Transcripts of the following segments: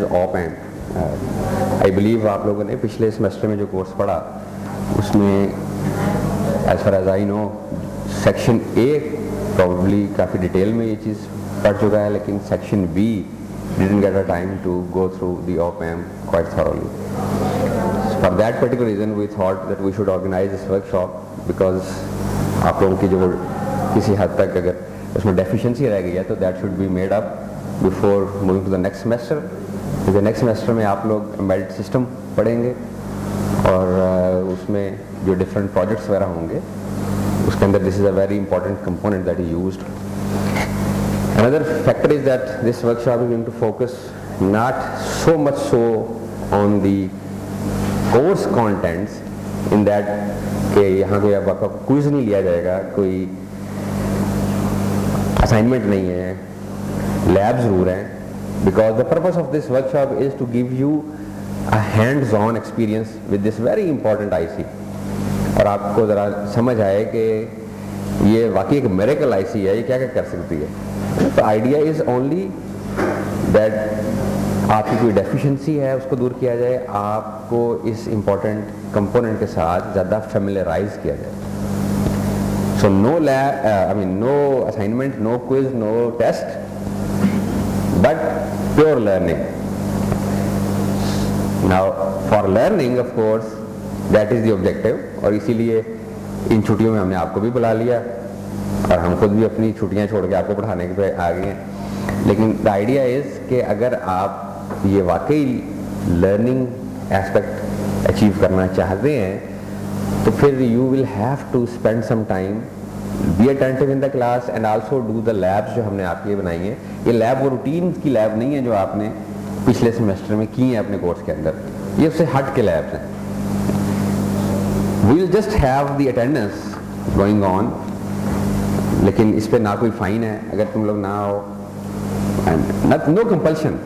Op amp. I believe आप लोगों ने पिछले सेमेस्टर में जो कोर्स पढ़ा उसमें as far as I know section A probably काफ़ी डिटेल में ये चीज़ पढ़ चुका है, लेकिन section B didn't get a time to go through the op amp quite thoroughly. For that particular reason we thought that we should organize this workshop, because आप लोगों की जो किसी हद तक अगर उसमें डेफिशिएंसी रह गई है तो that should be made up before moving to the next semester. क्योंकि नेक्स्ट सेमेस्टर में आप लोग एम्बेडेड सिस्टम पढ़ेंगे और उसमें जो डिफरेंट प्रोजेक्ट्स वगैरह होंगे उसके अंदर this is a very important component that is used. Another factor is that this workshop is going to focus not so much so on the course contents, in that कि यहाँ कोई आपका quiz नहीं लिया जाएगा, कोई असाइनमेंट नहीं है, लैब ज़रूर हैं, because the purpose of this workshop is to give you a hands-on experience with this very important IC, और आपको ज़रा समझ आए कि ये वाकई एक मिरेकल IC है, ये क्या क्या कर सकती है. तो आइडिया इज़ ओनली दैट आपकी कोई डेफिशिएंसी है उसको दूर किया जाए, आपको इस इम्पोर्टेंट कंपोनेंट के साथ ज़्यादा फेमिलियराइज किया जाए. So no lab, I mean no assignment, no quiz, no test, but pure learning. Now for learning of course that is the objective, और इसीलिए इन छुट्टियों में हमने आपको भी बुला लिया और हम खुद भी अपनी छुट्टियां छोड़ के आपको पढ़ाने के पे आ गए हैं. लेकिन द आइडिया इज़ कि अगर आप ये वाकई लर्निंग एस्पेक्ट अचीव करना चाहते हैं तो फिर you will have to spend some time, be attentive in the class and also do the labs जो हमने आपके बनाई हैं. ये लैब वो रूटीन की लैब नहीं है जो आपने पिछले सेमेस्टर में की है अपने कोर्स के अंदर, ये उससे हट के लैब्स हैं. We will just have the attendance going on, लेकिन इस पे ना कोई फाइन है अगर तुम लोग ना आओ, and no compulsion.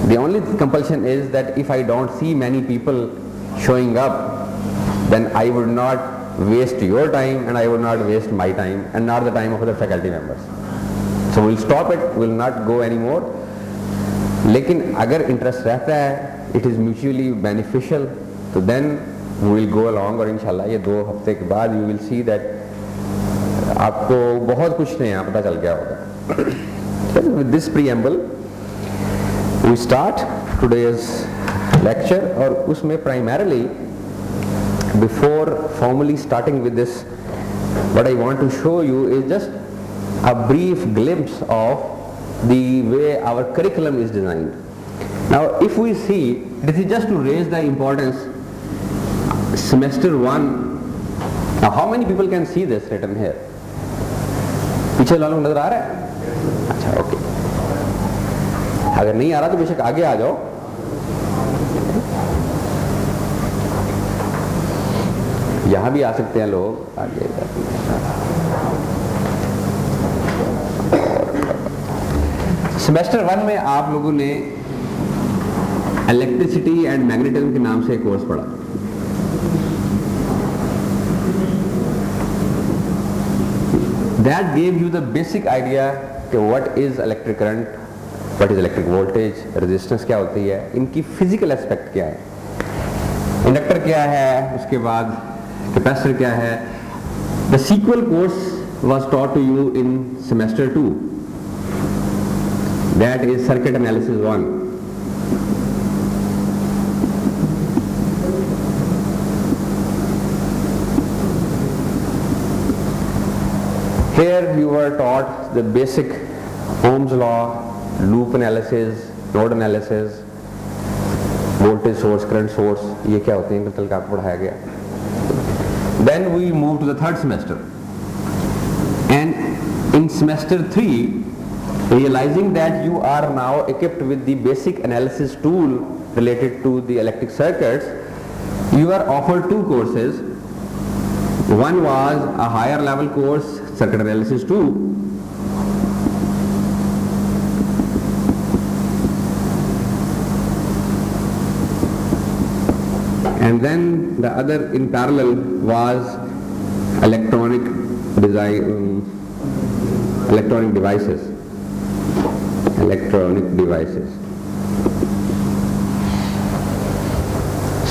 The only compulsion is that if I don't see many people showing up then I would not waste your time and I would not waste my time and not the time of the faculty members. So will stop it, will not go any more. लेकिन अगर interest रहता है, it is mutually beneficial, तो then we will go along, और इंशाल्लाह ये 2 हफ्ते के बाद यू विल सी दैट आपको बहुत कुछ नया पता चल गया होगा. With this preamble we start today's lecture, और उसमें primarily before formally starting with this what I want to show you is just a brief glimpse of the way our curriculum is designed. Now if we see, this is just to raise the importance. semester 1, now how many people can see this written here? पीछे वालों को नजर आ रहा है? अच्छा, okay. अगर नहीं आ रहा तो बेशक आगे आ जाओ. यहां भी आ सकते हैं लोग, आगे. सेमेस्टर 1 में आप लोगों ने इलेक्ट्रिसिटी एंड मैग्नेटिज्म के नाम से एक कोर्स पढ़ा. That gave you the basic idea कि what is electric current, what is electric voltage, resistance क्या होती है, इनकी physical aspect क्या है, इंडक्टर क्या है, उसके बाद कैपेसिटर क्या है. The sequel course was taught to you in semester 2, that is circuit analysis 1. Here you were taught the basic Ohm's law, loop analysis, node analysis, voltage source, current source, ये क्या होते हैं कल का आपको पढ़ाया गया. Then we move to the third semester, and in semester 3, realizing that you are now equipped with the basic analysis tool related to the electric circuits, you are offered 2 courses. One was a higher level course, circuit analysis 2, and then the other in parallel was electronic devices.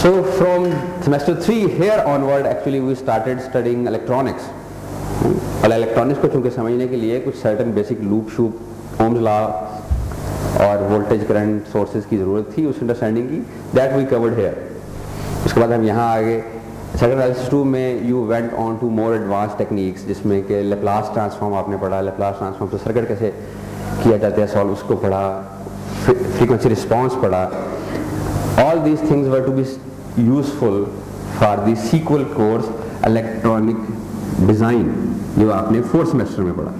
So from semester 3 here onward actually we started studying electronics. और electronics को चूँकि समझने के लिए कुछ certain basic loop soup Ohm's law और voltage current sources की ज़रूरत थी उस अंडरस्टैंडिंग की, दैट वी कवर्ड हेयर. उसके बाद हम यहाँ आगे सेकंड एनालिसिस 2 में you went on to more advance techniques, जिसमें कि लेप्लास ट्रांसफॉर्म आपने पढ़ा, लेप्लास ट्रांसफॉर्म से सर्किट कैसे किया जाता है सॉल्व उसको पढ़ा, फ्रीक्वेंसी रिस्पॉन्स पढ़ा. All these things were to be useful for the sequel course electronic design जो आपने 4th सेमेस्टर में पढ़ा.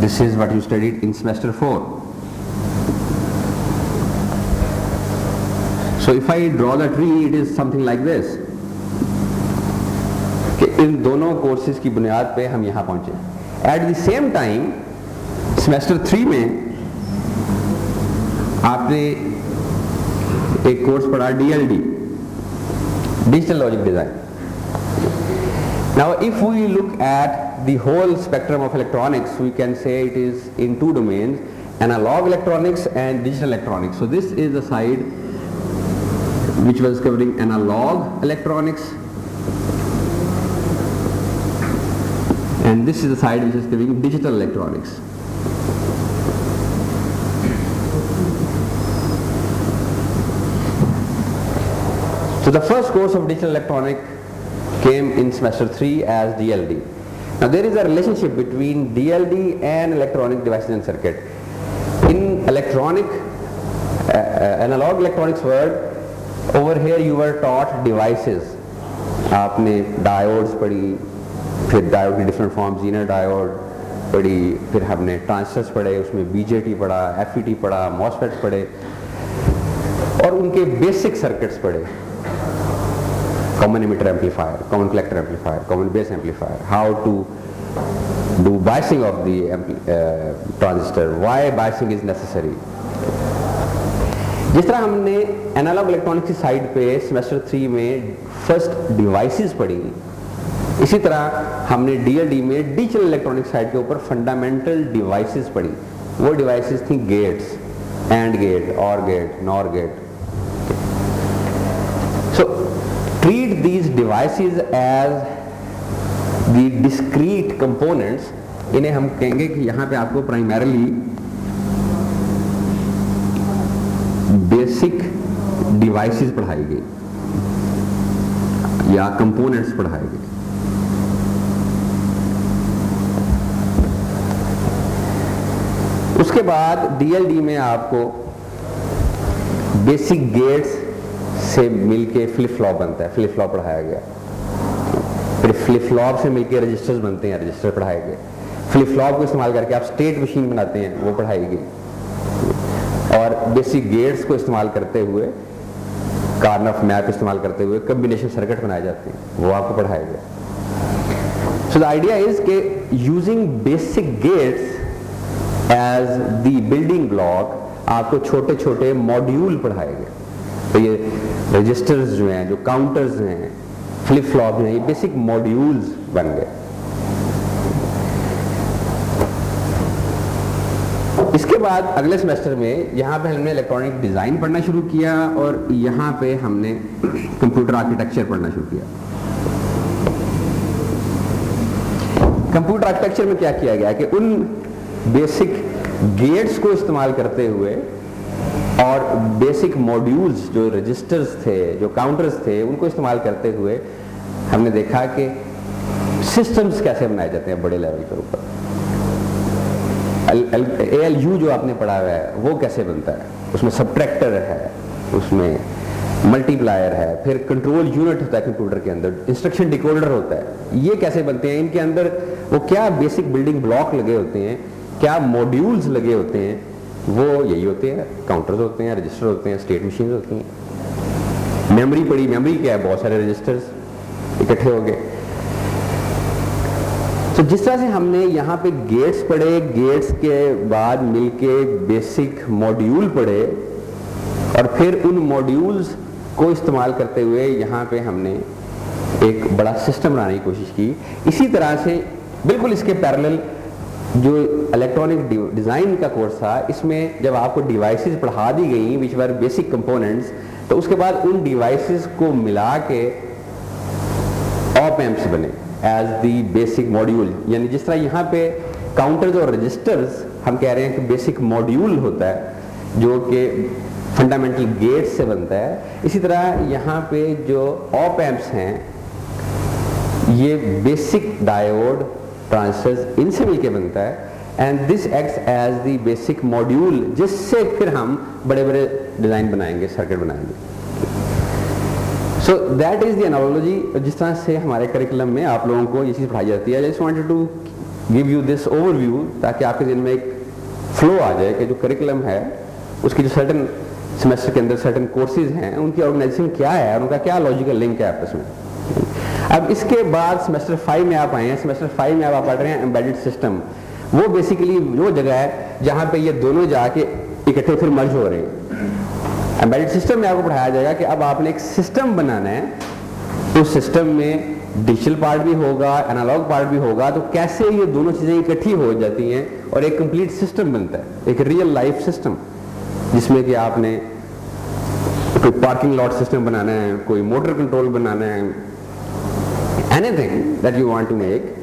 This is what you studied in semester 4. So if I draw the tree, it is something like this. कि इन दोनों courses की बुनियाद पे हम यहाँ पहुँचे. At the same time, semester 3 में आपने एक कोर्स पढ़ा DLD, Digital Logic Design. Now if we look at the whole spectrum of electronics, we can say it is in 2 domains, analog electronics and digital electronics. So this is the side which was covering analog electronics, and this is the side which is covering digital electronics. So the first course of digital electronic came in semester 3 as DLD. Now there is a relationship between DLD and electronic devices and circuit. In electronic, analog electronics world, over here you were taught devices. आपने diodes पढ़ी, फिर diode की different forms, zener diode पढ़ी, फिर हमने transistors पढ़े, उसमें BJT पढ़ा, FET पढ़ा, MOSFET पढ़े, और उनके basic circuits पढ़े. Common emitter amplifier, common collector amplifier, common base amplifier, how to do biasing of the transistor, why biasing is necessary. जिस तरह हमने एनालॉग इलेक्ट्रॉनिक्स की साइड पे सेमेस्टर 3 में फर्स्ट डिवाइसेस पढ़ी, इसी तरह हमने DLD में डिजिटल इलेक्ट्रॉनिक साइड के ऊपर फंडामेंटल डिवाइसेस पढ़ी. वो डिवाइसेस थी गेट्स, एंड गेट, और gate, nor gate. Treat these devices as the discrete components. इन्हें हम कहेंगे कि यहाँ पे आपको primarily basic devices पढ़ाई गई या components पढ़ाए गए. उसके बाद DLD में आपको basic gates से मिलके फ्लिप फ्लॉप बनता है, फ्लिप फ्लॉप पढ़ाया गया. फिर फ्लिप फ्लॉप से मिलके रजिस्टर्स बनते हैं, रजिस्टर पढ़ाए गए. फ्लिप फ्लॉप को इस्तेमाल करके आप स्टेट मशीन बनाते हैं, वो पढ़ाई गई. और बेसिक गेट्स को इस्तेमाल करते हुए, कार्नफ मैप इस्तेमाल करते हुए कम्बिनेशन सर्किट बनाए जाते हैं, वो आपको पढ़ाया गया. सो द आइडिया इज के using basic gates as the building block आपको छोटे छोटे मॉड्यूल पढ़ाए गए. तो ये रजिस्टर्स जो हैं, जो काउंटर्स हैं, फ्लिप फ्लॉप हैं, ये बेसिक मॉड्यूल्स बन गए. इसके बाद अगले सेमेस्टर में यहाँ पे हमने इलेक्ट्रॉनिक डिज़ाइन पढ़ना शुरू किया और यहाँ पे हमने कंप्यूटर आर्किटेक्चर पढ़ना शुरू किया. कंप्यूटर आर्किटेक्चर में क्या किया गया कि उन बेसिक गेट्स को इस्तेमाल करते हुए और बेसिक मॉड्यूल्स जो रजिस्टर्स थे, जो काउंटर्स थे, उनको इस्तेमाल करते हुए हमने देखा कि सिस्टम्स कैसे बनाए जाते हैं बड़े लेवल पर ऊपर. ALU जो आपने पढ़ा हुआ है वो कैसे बनता है, उसमें सब्ट्रैक्टर है, उसमें मल्टीप्लायर है, फिर कंट्रोल यूनिट होता है कंप्यूटर के अंदर, इंस्ट्रक्शन डिकोडर होता है. ये कैसे बनते हैं, इनके अंदर वो क्या बेसिक बिल्डिंग ब्लॉक लगे होते हैं, क्या मॉड्यूल्स लगे होते हैं, वो यही होते हैं. काउंटर्स होते हैं, रजिस्टर होते हैं, स्टेट मशीन होती हैं. मेमोरी पड़ी, मेमोरी क्या है, बहुत सारे रजिस्टर्स इकट्ठे हो गए. तो जिस तरह से हमने यहाँ पे गेट्स पढ़े, गेट्स के बाद मिलके बेसिक मॉड्यूल पढ़े और फिर उन मॉड्यूल्स को इस्तेमाल करते हुए यहाँ पे हमने एक बड़ा सिस्टम बनाने की कोशिश की. इसी तरह से बिल्कुल इसके पैरेलल जो इलेक्ट्रॉनिक डिज़ाइन का कोर्स था, इसमें जब आपको डिवाइसेस पढ़ा दी गई विच वर बेसिक कंपोनेंट्स, तो उसके बाद उन डिवाइसेस को मिला के ऑप एम्प्स बने एज दी बेसिक मॉड्यूल। यानी जिस तरह यहाँ पे काउंटर्स और रजिस्टर्स हम कह रहे हैं कि बेसिक मॉड्यूल होता है जो कि फंडामेंटल गेट से बनता है, इसी तरह यहाँ पे जो ऑप एम्प्स हैं ये बेसिक डायोड ट्रांजिस्टर्स इनसे मिलके बनता है, and this acts as the basic module जिससे फिर हम बड़े बड़े डिज़ाइन बनाएंगे, सर्किट बनाएंगे। So that is the analogy जिस तरह से हमारे करिकुलम में आप लोगों को ये चीज़ पढ़ाई जाती है। I just wanted to give you this overview ताकि आपके दिन में एक फ्लो आ जाए कि जो करिकुलम है उसकी जो सर्टन सेमेस्टर के अंदर सर्टन कोर्सेज हैं उनकी ऑर्गेनाइजेशन क्या है और उनका क्या लॉजिकल लिंक है आपस में। अब इसके बाद सेमेस्टर 5 में आप आए हैं। सेमेस्टर 5 में आप पढ़ रहे हैं एम्बेडेड सिस्टम। वो बेसिकली वो जगह है जहाँ पे ये दोनों जाके इकट्ठे फिर मर्ज हो रहे हैं। एम्बेडेड सिस्टम में आपको पढ़ाया जाएगा कि अब आपने एक सिस्टम बनाना है, तो सिस्टम में डिजिटल पार्ट भी होगा, एनालॉग पार्ट भी होगा, तो कैसे ये दोनों चीज़ें इकट्ठी हो जाती हैं और एक कंप्लीट सिस्टम बनता है, एक रियल लाइफ सिस्टम, जिसमें कि आपने कोई पार्किंग लॉट सिस्टम बनाना है, कोई मोटर कंट्रोल बनाना है, anything that you want to make.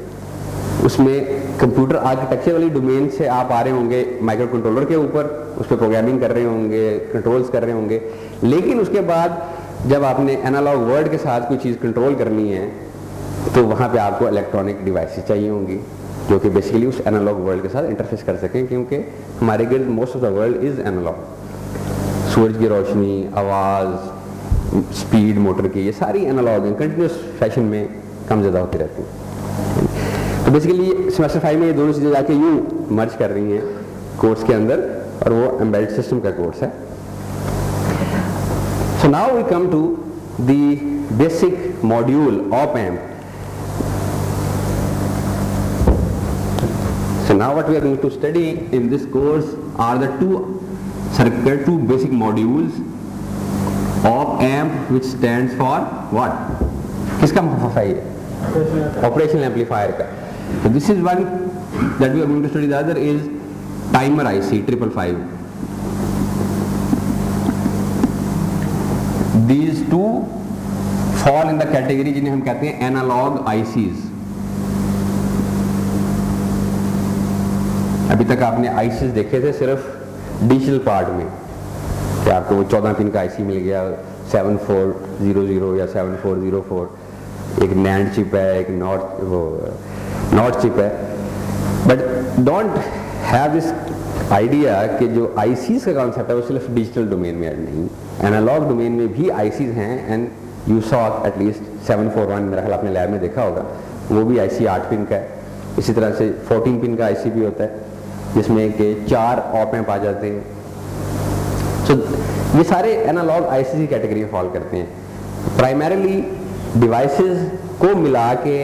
उसमें कंप्यूटर आर्किटेक्चर वाली डोमेन से आप आ रहे होंगे माइक्रो कंट्रोलर के ऊपर, उस पर प्रोग्रामिंग कर रहे होंगे, कंट्रोल्स कर रहे होंगे, लेकिन उसके बाद जब आपने एनालॉग वर्ल्ड के साथ कोई चीज़ कंट्रोल करनी है तो वहाँ पे आपको इलेक्ट्रॉनिक डिवाइसेस चाहिए होंगी जो कि बेसिकली उस एनालॉग वर्ल्ड के साथ इंटरफेस कर सकें, क्योंकि हमारे गिर्द most of the world is analog. सूरज की रोशनी, आवाज़, स्पीड मोटर की, ये सारी एनालॉग हैं, कंटिन्यूस फैशन में कम ज़्यादा होती रहती हैं। तो बेसिकली सेमेस्टर 5 में ये दोनों चीज़ें जाके यूँ मर्ज कर रही हैं कोर्स के अंदर, और वो एम्बेडेड सिस्टम का कोर्स है। So now we come to the basic module op amp. So now what we are going to study in this course are the two basic modules of amp, which stands for what? किसका amplifier है? Operational amplifier का. So this is one that we are going to study. The other is timer IC 555. These two fall in the category जिन्हें हम कहते हैं analog ICs. अभी तक आपने आईसीज देखे थे सिर्फ डिजिटल पार्ट में, कि आपको वो 14 पिन का आईसी मिल गया, 7400 या 7404, एक नैंड चिप है, एक नॉट चिप है। But don't have this idea कि जो आईसीज का कॉन्सेप्ट है वो सिर्फ डिजिटल डोमेन में नहीं, एनालॉग डोमेन में भी आईसीज हैं। एंड यू सॉ एटलीस्ट 741 मेरा ख्याल आपने लैब में देखा होगा, वो भी आईसी 8 पिन का है। इसी तरह से 14 पिन का आईसी भी होता है जिसमें कि 4 ऑप एम्प आ जाते हैं। सो ये सारे एनालॉग आईसी की कैटेगरी में फॉल करते हैं। प्राइमरीली डिवाइसेस को मिला के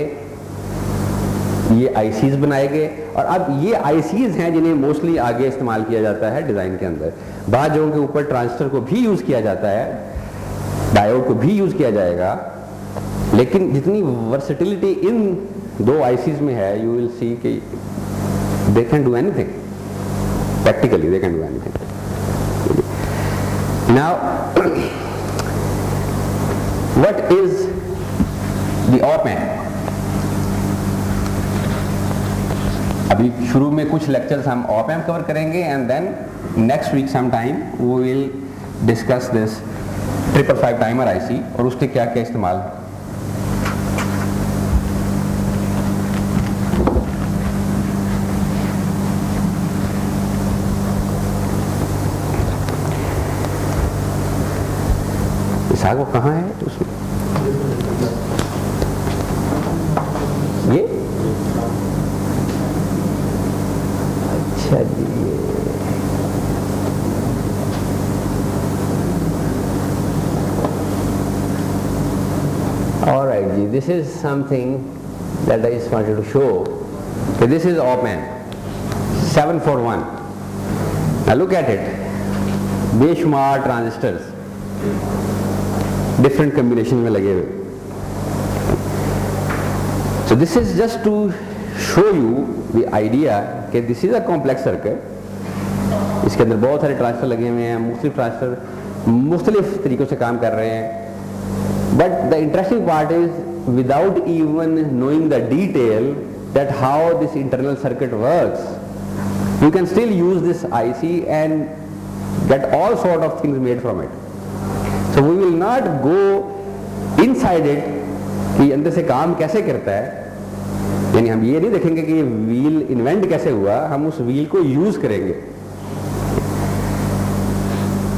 ये आईसीज बनाए गए, और अब ये आईसीज हैं जिन्हें मोस्टली आगे इस्तेमाल किया जाता है डिज़ाइन के अंदर। बाद जगहों के ऊपर ट्रांजिस्टर को भी यूज़ किया जाता है, डायोड को भी यूज़ किया जाएगा, लेकिन जितनी वर्सेटिलिटी इन दो आईसीज में है, यू विल सी कि they can do anything. Practically they can do anything. Now what is the op amp? अभी शुरू में कुछ लेक्चर्स हम op amp कवर करेंगे, and then next week sometime we will discuss this 555 timer IC और उसके क्या क्या इस्तेमाल। वो कहाँ है उसमें? ये अच्छा जी, alright जी, this is something that I just wanted to show. Okay, this is op amp 741. Now look at it, बेशुमार ट्रांजिस्टर्स डिफरेंट कम्बिनेशन में लगे हुए। So this is just to show you the idea कि this is a complex circuit, इसके अंदर बहुत सारे transistor लगे हुए हैं, मुख्तलिफ ट्रांजिस्टर मुख्तलिफ तरीक़ों से काम कर रहे हैं। But the interesting part is without even knowing the detail that how this internal circuit works, you can still use this IC and get all sort of things made from it. So we will not go inside it कि अंदर से काम कैसे करता है, यानी हम ये नहीं देखेंगे कि ये व्हील इन्वेंट कैसे हुआ, हम उस व्हील को यूज करेंगे।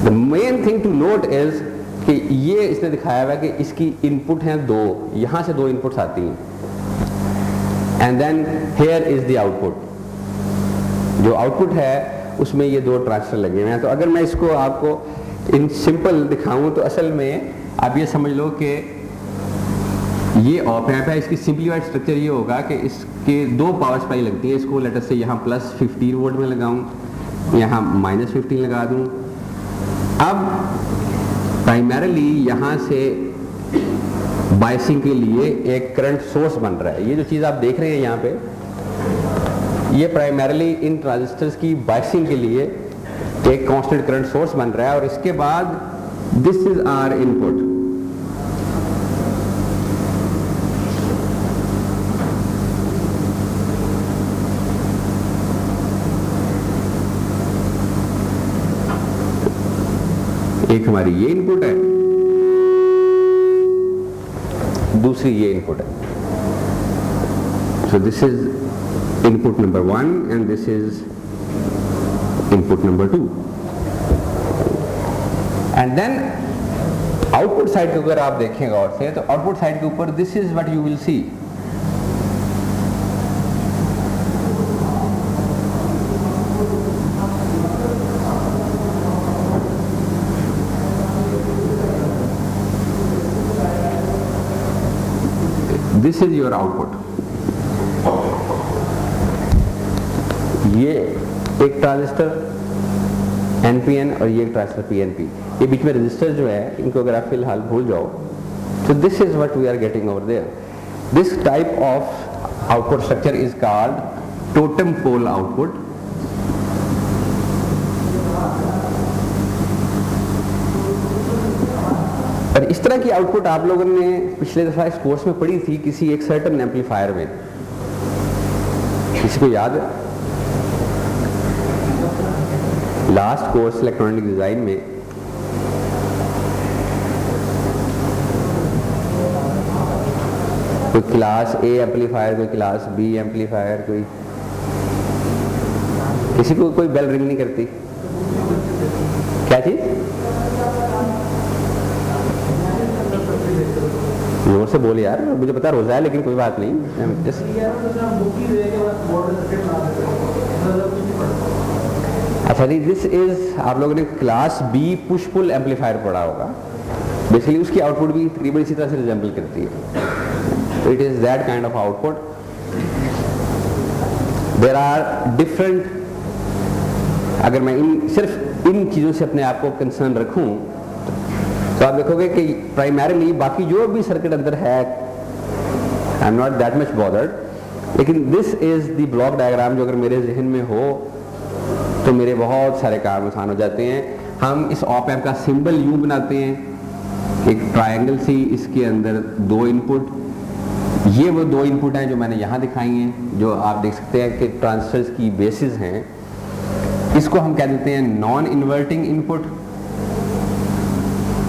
The main thing to note is कि ये इसने दिखाया हुआ कि इसकी इनपुट हैं दो, यहां से दो इनपुट्स आती हैं, and then here is the output। जो आउटपुट है उसमें ये दो ट्रांजिस्टर लगे हुए हैं। तो अगर मैं इसको आपको इन सिंपल दिखाऊं तो असल में आप ये समझ लो कि ये ऑप एम्प है, इसकी सिंपलीफाइड स्ट्रक्चर ये होगा कि इसके दो पावर सप्लाई लगती है, इसको लेटर से यहाँ प्लस 15 वोल्ट में लगाऊं, यहाँ माइनस 15 लगा दूं। अब प्राइमरीली यहाँ से बायसिंग के लिए एक करंट सोर्स बन रहा है। ये जो चीज़ आप देख रहे हैं यहाँ पे, ये प्राइमरीली इन ट्रांजिस्टर्स की बायसिंग के लिए एक कांस्टेंट करंट सोर्स बन रहा है, और इसके बाद दिस इज आवर इनपुट। एक हमारी ये इनपुट है, दूसरी ये इनपुट है। So this is input number 1 and this is input number 2, and then output side को अगर आप देखेंगे और से, तो output side के ऊपर this is what you will see। This is your output। ये एक ट्रांजिस्टर NPN और ये एक ट्रांजिस्टर PNP, ये बीच में रजिस्टर जो है इनको अगर आप फिलहाल भूल जाओ, तो this is what we are getting over there. This type of output structure is called totem pole output. और इस तरह की आउटपुट आप लोगों ने पिछले दफा इस कोर्स में पढ़ी थी किसी एक सर्टेन एम्पलीफायर में, किसी को याद है? लास्ट कोर्स इलेक्ट्रॉनिक डिजाइन में कोई क्लास ए एम्पलीफायर, कोई क्लास बी एम्पलीफायर, कोई किसी को कोई बेल रिंग नहीं करती, क्या चीज? जोर से बोले यार, मुझे पता रोजा है लेकिन कोई बात नहीं। अच्छा जी, दिस इज आप लोगों ने class B push pull amplifier पढ़ा होगा। बेसिकली उसकी आउटपुट भी तकरीबन इसी तरह से रिजेंबल करती है। तो it is that kind of output. There are different, अगर मैं सिर्फ इन चीज़ों से अपने आप को कंसर्न रखूं तो आप देखोगे कि प्राइमरीली बाकी जो भी सर्किट अंदर है I am not that much bothered, लेकिन this is the block diagram जो अगर मेरे जहन में हो तो मेरे बहुत सारे काम आसान हो जाते हैं। हम इस ऑप एम्प का सिंबल यूं बनाते हैं, एक ट्रायंगल सी, इसके अंदर दो इनपुट, ये वो दो इनपुट हैं जो मैंने यहाँ दिखाई हैं, जो आप देख सकते हैं कि ट्रांजिस्टर्स की बेसिस हैं। इसको हम कह देते हैं non inverting input.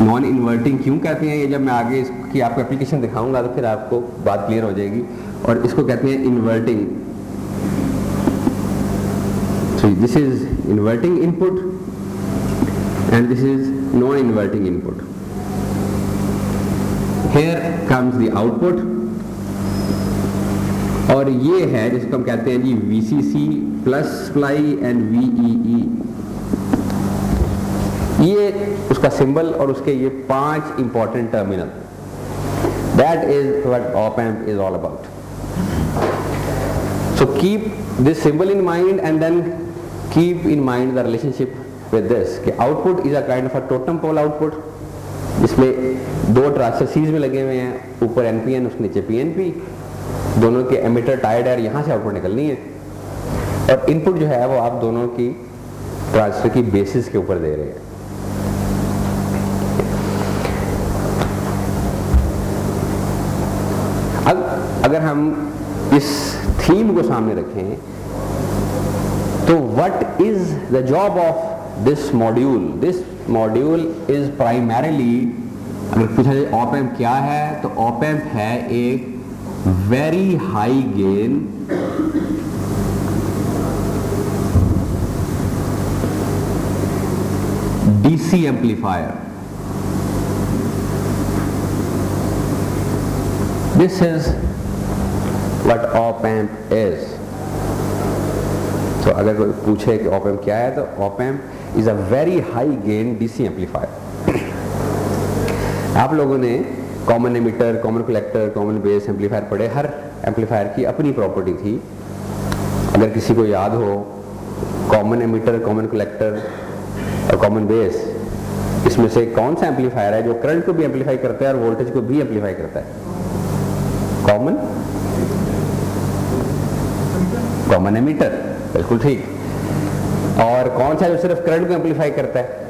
Non inverting क्यों कहते हैं, ये जब मैं आगे इसकी आपको एप्लीकेशन दिखाऊंगा तो फिर आपको बात क्लियर हो जाएगी। और इसको कहते हैं inverting. So this is inverting input and this is non-inverting input. Here comes the output, और ये है जिसको हम कहते हैं जी VCC plus supply and VEE। ये उसका सिंबल और उसके ये 5 important terminal. That is what op amp is all about. So keep this symbol in mind and then keep in mind the relationship with this कि output is a kind of a totem pole output, जिसमें दो transistor series में लगे हुए हैं, ऊपर NPN उसके नीचे PNP, दोनों के एमिटर टाइड है, यहाँ से आउटपुट निकलनी है। और इनपुट जो है वो आप दोनों की ट्रांसफर की बेसिस के ऊपर दे रहे हैं। अब अगर हम इस थीम को सामने रखें तो what is the job of this module is primarily, अगर पूछा जाए ऑप एम्प क्या है, तो ऑप एम्प है एक very high gain DC amplifier. This is what op amp is. तो अगर कोई पूछे कि ऑप एम्प क्या है, तो op amp is a very high gain DC amplifier. आप लोगों ने common emitter, common collector, common base amplifier पढ़े। हर एम्पलीफायर की अपनी प्रॉपर्टी थी। अगर किसी को याद हो, कॉमन एमिटर, कॉमन कलेक्टर और कॉमन बेस, इसमें से कौन सा एम्पलीफायर है जो करंट को भी एम्पलीफाई करता है और वोल्टेज को भी एम्पलीफाई करता है? कॉमन एमिटर, बिल्कुल ठीक। और कौन सा जो सिर्फ करंट को एम्पलीफाई करता है?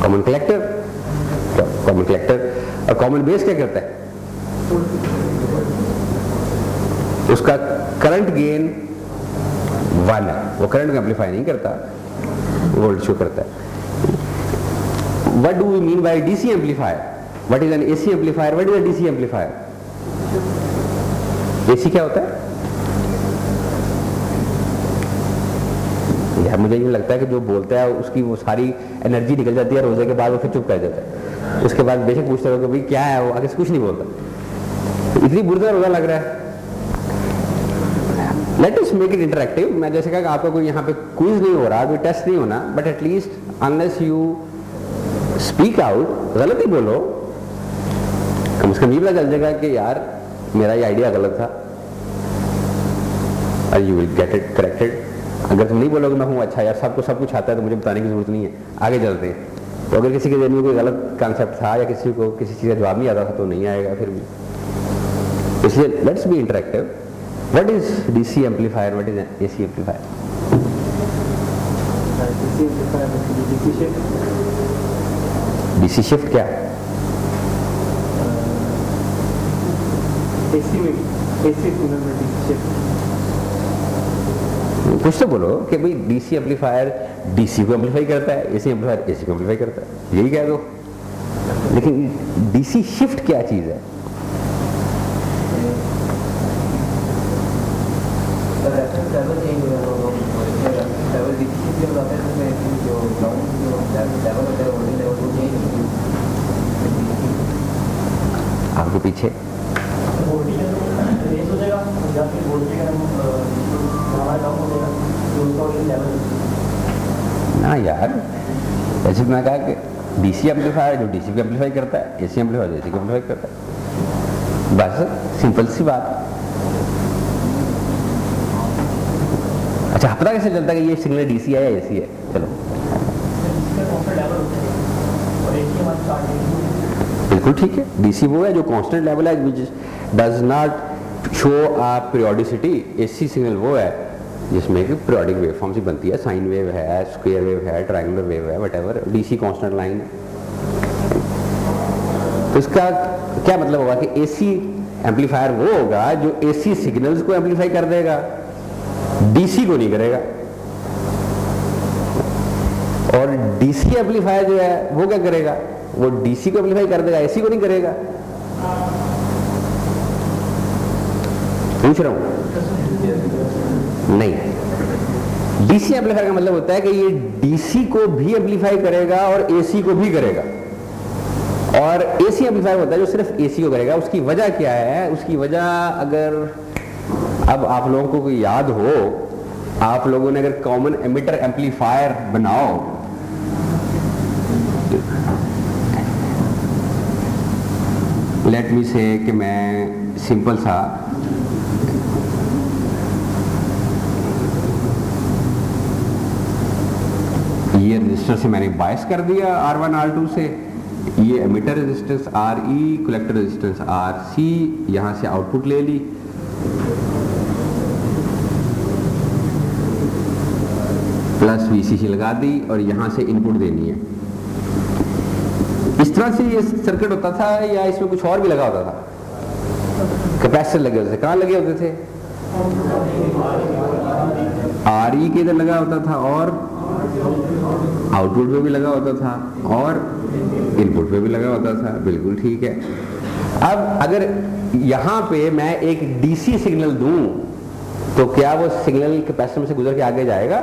Common collector. Common collector. और कॉमन बेस क्या करता है? उसका करंट गेन 1 है, वो करंट को एम्पलीफाई नहीं करता, वोल्टेज शो करता है। What do we mean by DC amplifier? What is an AC amplifier? What is a DC amplifier? AC क्या होता है? यार मुझे ये लगता है कि जो बोलता है उसकी वो सारी एनर्जी निकल जाती है, रोजे के बाद वो फिर चुप कर जाता है। उसके बाद बेशक पूछते हो कि भाई क्या है, वो आगे से कुछ नहीं बोलता। तो इतनी बुरा रोजा लग रहा है। Let us make it interactive. मैं जैसे कहा कि आपका कोई यहाँ पे क्विज नहीं हो रहा, कोई टेस्ट नहीं होना, but at least unless you speak out, गलत ही बोलो, कम से कम ये पता चल जाएगा कि यार मेरा ये आइडिया गलत था, और you will get it corrected. अगर तुम नहीं बोलोगे मैं हूँ अच्छा यार, सबको सब कुछ आता है तो मुझे बताने की जरूरत नहीं है, आगे चलते हैं। तो अगर किसी के जहन में कोई गलत कॉन्सेप्ट था या किसी को किसी चीज़ का जवाब नहीं आता था तो नहीं आएगा फिर भी। इसलिए let's be interactive. What is DC amplifier, what is AC amplifier? DC shift क्या है? कुछ तो बोलो कि भाई डीसी एम्पलीफायर डीसी को एम्पलीफाई करता है, एसी एम्पलीफायर एसी को एम्पलीफाई करता है, यही कह दो। लेकिन डीसी शिफ्ट क्या चीज है? आपके पीछे ना यार, जैसे मैं कहा कि डीसी एम्पलीफायर जो डीसी को एम्पलीफाई करता है, एसी एम्पलीफायर एसी को एम्पलीफाई करता है, बस सिंपल सी बात। अच्छा, पता कैसे चलता है कि ये सिग्नल डीसी है या एसी है? चलो बिल्कुल ठीक है। डीसी वो है जो कांस्टेंट लेवल है, which does not show a periodicity. AC signal वो है जिसमें कि पीरियोडिक वेव फॉर्म से बनती है, साइन वेव है, स्क्वायर वेव है, ट्रायंगुलर वेव है, व्हाटएवर। डीसी कांस्टेंट लाइन है। तो इसका क्या मतलब होगा कि एसी एम्पलीफायर वो होगा जो एसी सिग्नल्स को एम्पलीफाई कर देगा, डीसी को नहीं करेगा। और डीसी एम्पलीफायर जो है वो क्या करेगा? वो डीसी को एम्पलीफाई कर देगा, एसी को नहीं करेगा। पूछ रहा हूं? नहीं, डीसी एम्पलीफायर का मतलब होता है कि ये डीसी को भी एम्पलीफाई करेगा और एसी को भी करेगा। और एसी एम्पलीफायर होता है जो सिर्फ एसी को करेगा। उसकी वजह क्या है? उसकी वजह अगर अब आप लोगों को कोई याद हो, आप लोगों ने अगर कॉमन एमिटर एम्पलीफायर बनाओ, लेट मी से कि मैं सिंपल सा ये रजिस्टर से मैंने बायस कर दिया R1 R2 से, ये emitter resistance RE, collector resistance RC, यहां से आउटपुट ले ली, प्लस VCC लगा दी और यहां से इनपुट देनी है। इस तरह से ये सर्किट होता था, या इसमें कुछ और भी लगा होता था? कैपेसिटर लगे होते थे। कहाँ लगे होते थे? RE के इधर लगा होता था और आउटपुट पे भी लगा होता था और इनपुट पे भी लगा होता था। बिल्कुल ठीक है। अब अगर यहां पे मैं एक DC सिग्नल दूं तो क्या वो सिग्नल कैपेसिटर में से गुजर के आगे जाएगा?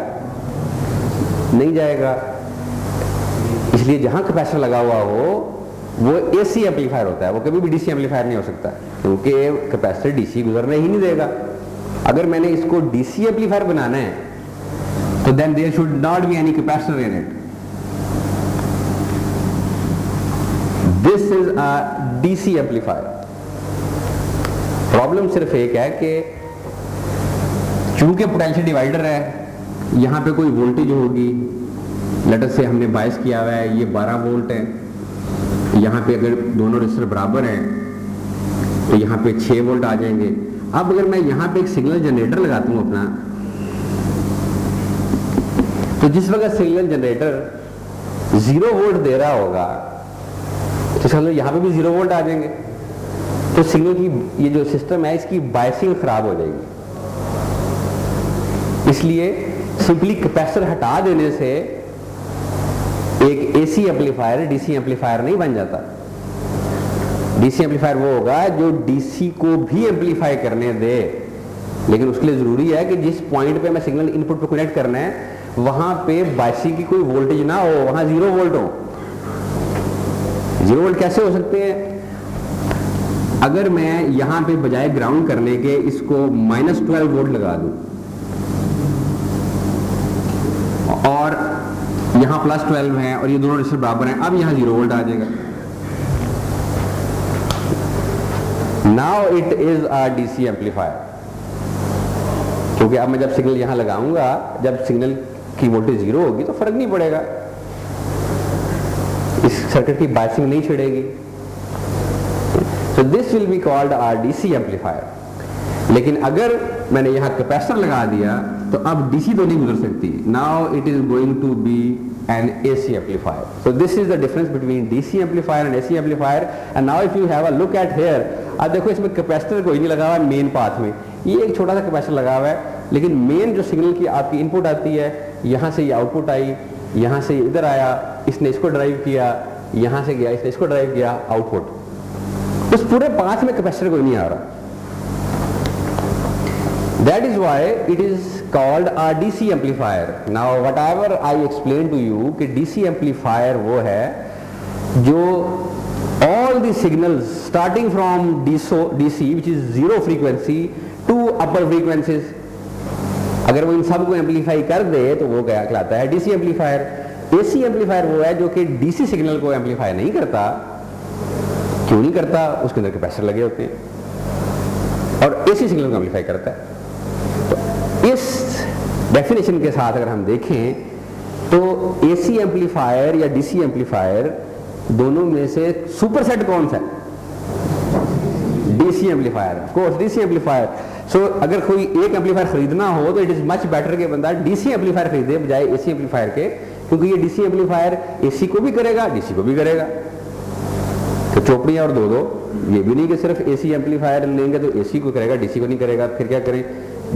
नहीं जाएगा। इसलिए जहां कैपेसिटर लगा हुआ हो वो AC एम्पलीफायर होता है, वो कभी भी DC एम्पलीफायर नहीं हो सकता, क्योंकि कैपेसिटर DC गुजरने ही नहीं देगा। अगर मैंने इसको DC एम्पलीफायर बनाना है तो then there should not be any capacitor in it. This is a DC amplifier. Problem सिर्फ एक है कि चूंकि पोटेंशियल डिवाइडर है, यहां पे कोई वोल्टेज होगी, लेटर से हमने बायस किया हुआ है, ये 12 वोल्ट है, यहाँ पे अगर दोनों रेजिस्टर बराबर हैं तो यहाँ पे 6 वोल्ट आ जाएंगे। अब अगर मैं यहाँ पे एक सिग्नल जनरेटर लगाता हूँ अपना, तो जिस वक्त सिग्नल जनरेटर 0 वोल्ट दे रहा होगा तो समझो यहाँ पे भी 0 वोल्ट आ जाएंगे, तो सिग्नल की ये जो सिस्टम है इसकी बायसिंग खराब हो जाएगी। इसलिए सिंपली कैपेसिटर हटा देने से एक AC एम्पलीफायर DC एम्पलीफायर नहीं बन जाता। DC एम्पलीफायर वो होगा जो DC को भी एम्पलीफाई करने दे, लेकिन उसके लिए जरूरी है कि जिस पॉइंट पे मैं सिग्नल इनपुट पे कनेक्ट करना है वहां पे बायसिंग की कोई वोल्टेज ना हो, वहां 0 वोल्ट हो। 0 वोल्ट कैसे हो सकते हैं? अगर मैं यहां पे बजाय ग्राउंड करने के इसको -12 वोल्ट लगा दूं और यहां +12 है और ये दोनों रेजिस्टर बराबर हैं, अब यहां 0 वोल्ट आ जाएगा। Now it is a DC amplifier, क्योंकि अब मैं जब सिग्नल यहां लगाऊंगा, जब सिग्नल की वोल्टेज 0 होगी तो फर्क नहीं पड़ेगा, इस सर्किट की बायसिंग नहीं छिड़ेगी। So this will be called a DC amplifier. लेकिन अगर मैंने यहाँ कैपेसिटर लगा दिया तो अब DC तो नहीं गुजर सकती। Now it is going to be an AC amplifier. So this is the difference between DC amplifier and AC amplifier. And now if you have a look at here, अब देखो इसमें कैपेसिटर कोई नहीं लगा हुआ मेन पाथ में, ये एक छोटा सा कैपेसिटर लगा हुआ है, लेकिन मेन जो सिग्नल की आपकी इनपुट आती है, यहाँ से ये आउटपुट आई, यहाँ से इधर आया, इसने इसको ड्राइव किया, यहाँ से गया, इसने इसको ड्राइव किया, आउटपुट। उस पूरे पाथ में कैपेसिटर कोई नहीं आ रहा। That is why it is called a DC amplifier. Now whatever I explained to you कि DC amplifier वो है जो all the signals starting from DC which is 0 frequency to upper frequencies, अगर वो इन सब को एम्पलीफाई कर दे तो वो क्या कहलाता है? DC amplifier. AC एम्पलीफायर वो है जो कि DC सिग्नल को एम्पलीफाई नहीं करता। क्यों नहीं करता? उसके अंदर कैपेसिटर लगे होते हैं और AC सिग्नल को एम्पलीफाई करता है। तो इस डेफिनेशन के साथ अगर हम देखें तो AC एम्पलीफायर या DC एम्पलीफायर दोनों में से सुपरसेट कौन सा है? DC amplifier, of course DC amplifier. So अगर कोई एक एम्पलीफायर खरीदना हो तो इट इज मच बेटर कि बंदा DC एम्पलीफायर खरीदे बजाय AC एम्पलीफायर के, क्योंकि ये DC एम्पलीफायर AC को भी करेगा, DC को भी करेगा। तो चोपड़ियां और दो ये भी नहीं कि सिर्फ AC एम्पलीफायर लेंगे तो AC को करेगा, DC को नहीं करेगा, फिर क्या करें?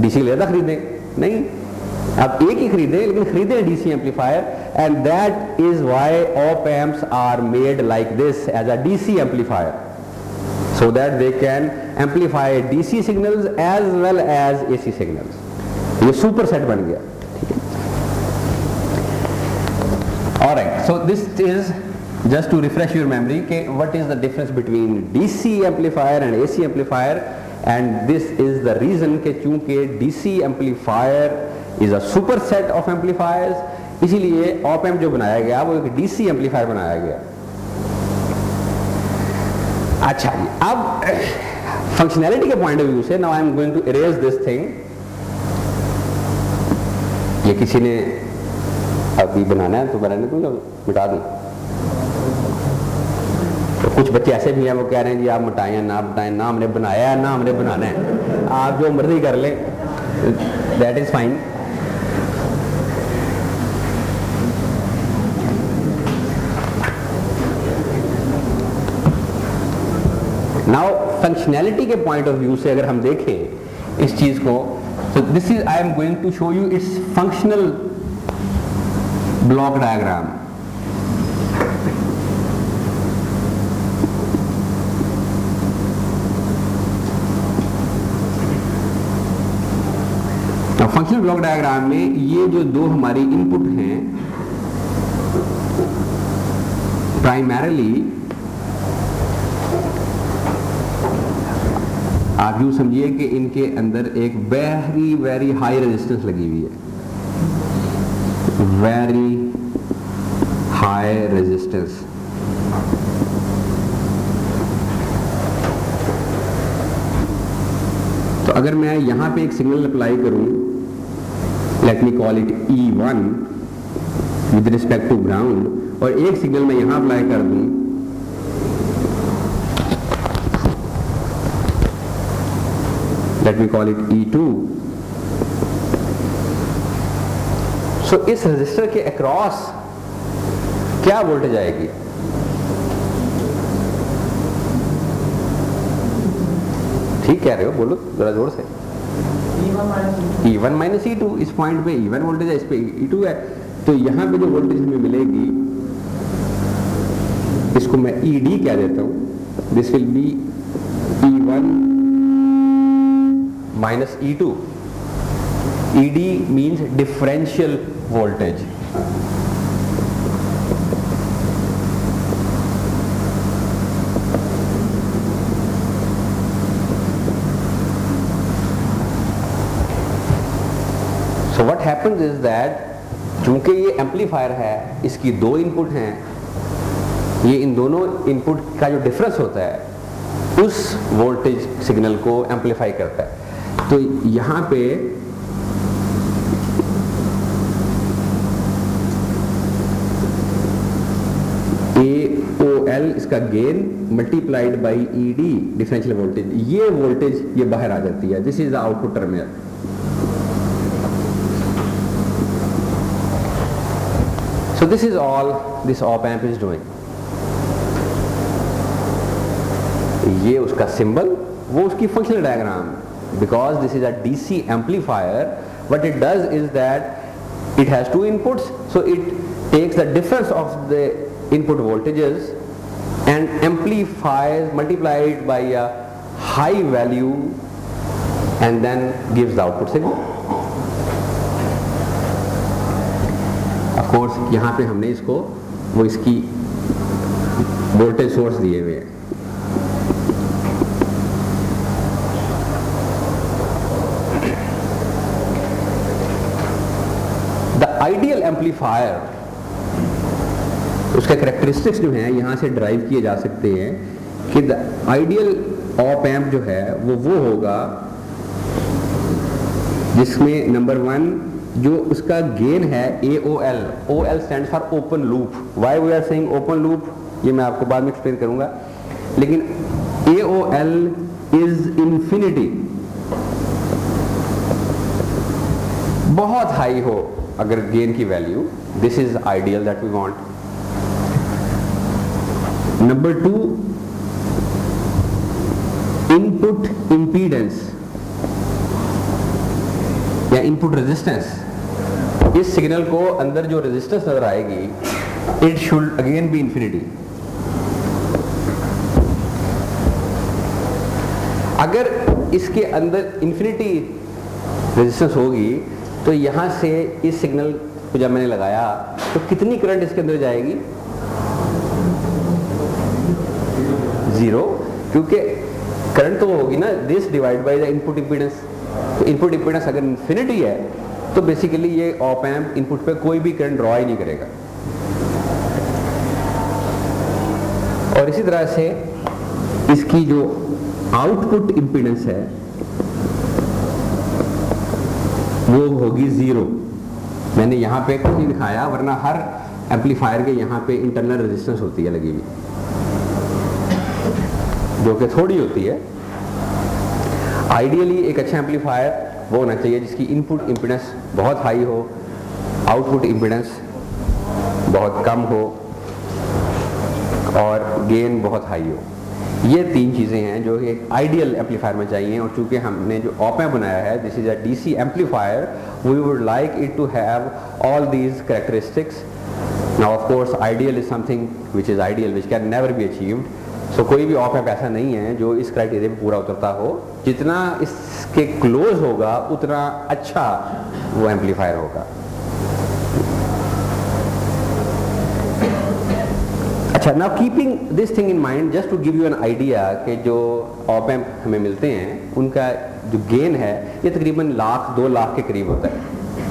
DC ज्यादा खरीदें? नहीं, आप एक ही खरीदें, लेकिन खरीदें DC amplifier. And that is why op amps are made like this as a DC amplifier, so that they can amplify DC signals as well as AC signals। ये सुपर सेट बन गया। ठीक है, alright, so this is just to refresh your memory कि what is the difference between DC amplifier and AC amplifier, and this is the reason कि चूंकि DC amplifier is a superset of amplifiers, इसीलिए op amp जो बनाया गया वो एक DC amplifier बनाया गया। अच्छा, अब फंक्शनैलिटी के पॉइंट ऑफ व्यू से now I am going to erase this thing. ये किसी ने अभी बनाना है तो बनाने दूंगा, मिटा दूं। तो कुछ बच्चे ऐसे भी हैं वो कह रहे हैं जी आप मिटाएं या ना मिटाएं, ना हमने बनाया है ना हमने बनाना है, आप जो मर्जी कर लें, that is fine. Now functionality के पॉइंट ऑफ व्यू से अगर हम देखें इस चीज को, तो this is I am going to show you its functional block diagram. Functional block diagram में ये जो दो हमारी इनपुट हैं, प्राइमरीली आप यूं समझिए कि इनके अंदर एक वेरी वेरी हाई रेजिस्टेंस लगी हुई है, वेरी हाई रेजिस्टेंस। तो अगर मैं यहां पे एक सिग्नल अप्लाई करूं, let me call it E1 with respect to ground, और एक सिग्नल मैं यहां अप्लाई कर दूं, let me call it E2, सो इस रजिस्टर के अक्रॉस क्या वोल्टेज आएगी? ठीक कह रहे हो, बोलो जरा जोर से। E1 माइनस E2, इस पॉइंट पे E1 वोल्टेज है, इस पे E2 है, तो यहां पे जो वोल्टेज हमें मिलेगी इसको मैं ED कह देता हूं, this will be E1 minus E2। ED means differential voltage. So what happens is that चूंकि ये एम्पलीफायर है, इसकी दो इनपुट हैं, ये इन दोनों इनपुट का जो डिफरेंस होता है उस वोल्टेज सिग्नल को एम्पलीफाई करता है। तो यहां पे AOL इसका gain multiplied by ED differential voltage, ये वोल्टेज ये बाहर आ जाती है, this is the output terminal. So this is all this op amp is doing. ये उसका सिंबल, वो उसकी functional diagram. Because this is a DC amplifier, what it does is that it has two inputs, so it takes the difference of the input voltages and amplifies, multiplied by a high value, and then gives the output signal. Course यहाँ पे हमने इसको वो इसकी voltage source दिए हुए हैं। The ideal amplifier, उसके कैरेक्टरिस्टिक्स जो हैं यहाँ से ड्राइव किए जा सकते हैं कि द आइडियल ऑप एम्प जो है वो होगा जिसमें नंबर 1 जो उसका गेन है AOL, OL stand for open loop. Why we are saying open loop, ये मैं आपको बाद में एक्सप्लेन करूंगा, लेकिन AOL इज इंफिनिटी, बहुत हाई हो अगर गेन की value, this is ideal that we want. Number 2, input impedance या इनपुट रेजिस्टेंस, इस सिग्नल को अंदर जो रेजिस्टेंस नजर आएगी it should again be infinity. अगर इसके अंदर इंफिनिटी रेजिस्टेंस होगी तो यहां से इस सिग्नल को जब मैंने लगाया तो कितनी करंट इसके अंदर जाएगी? 0, क्योंकि करंट तो होगी ना this divide by the input impedance. तो इनपुट इंपीडेंस अगर इंफिनिटी है तो बेसिकली ये ऑप एम्प इनपुट पे कोई भी करंट ड्रॉ ही नहीं करेगा। और इसी तरह से इसकी जो आउटपुट इंपीडेंस है वो होगी 0। मैंने यहाँ पे कुछ नहीं दिखाया, वरना हर एम्पलीफायर के यहाँ पे इंटरनल रेजिस्टेंस होती है लगी हुई। जो कि थोड़ी होती है। आइडियली एक अच्छा एम्पलीफायर वो होना चाहिए जिसकी इनपुट इम्पीडेंस बहुत हाई हो, आउटपुट इम्पीडेंस बहुत कम हो और गेन बहुत हाई हो। ये तीन चीज़ें हैं जो एक आइडियल एम्पलीफायर में चाहिए। और चूंकि हमने जो ऑप एम्प बनाया है, this is a DC amplifier, we would like it to have all these characteristics. Now of course ideal is something which is ideal which can never be achieved. So कोई भी op amp ऐसा नहीं है जो इस criteria पे पूरा उतरता हो। जितना इसके क्लोज होगा उतना अच्छा वो एम्पलीफायर होगा। अच्छा, now keeping this thing in mind, just to give you an idea कि जो ऑप एम्प हमें मिलते हैं उनका जो गेन है ये तकरीबन 1,00,000 2 लाख के करीब होता है।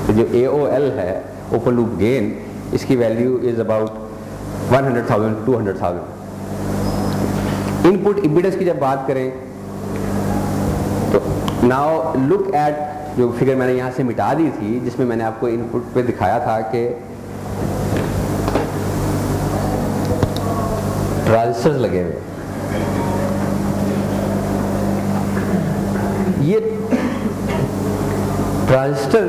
तो जो AOL है, ओपन लूप गेन, इसकी value is about 100,000 200,000। Input impedance की जब बात करें तो नाउ लुक एट जो फिगर मैंने यहाँ से मिटा दी थी, जिसमें मैंने आपको इनपुट पे दिखाया था कि ट्रांजिस्टर्स लगे हुए। ये ट्रांजिस्टर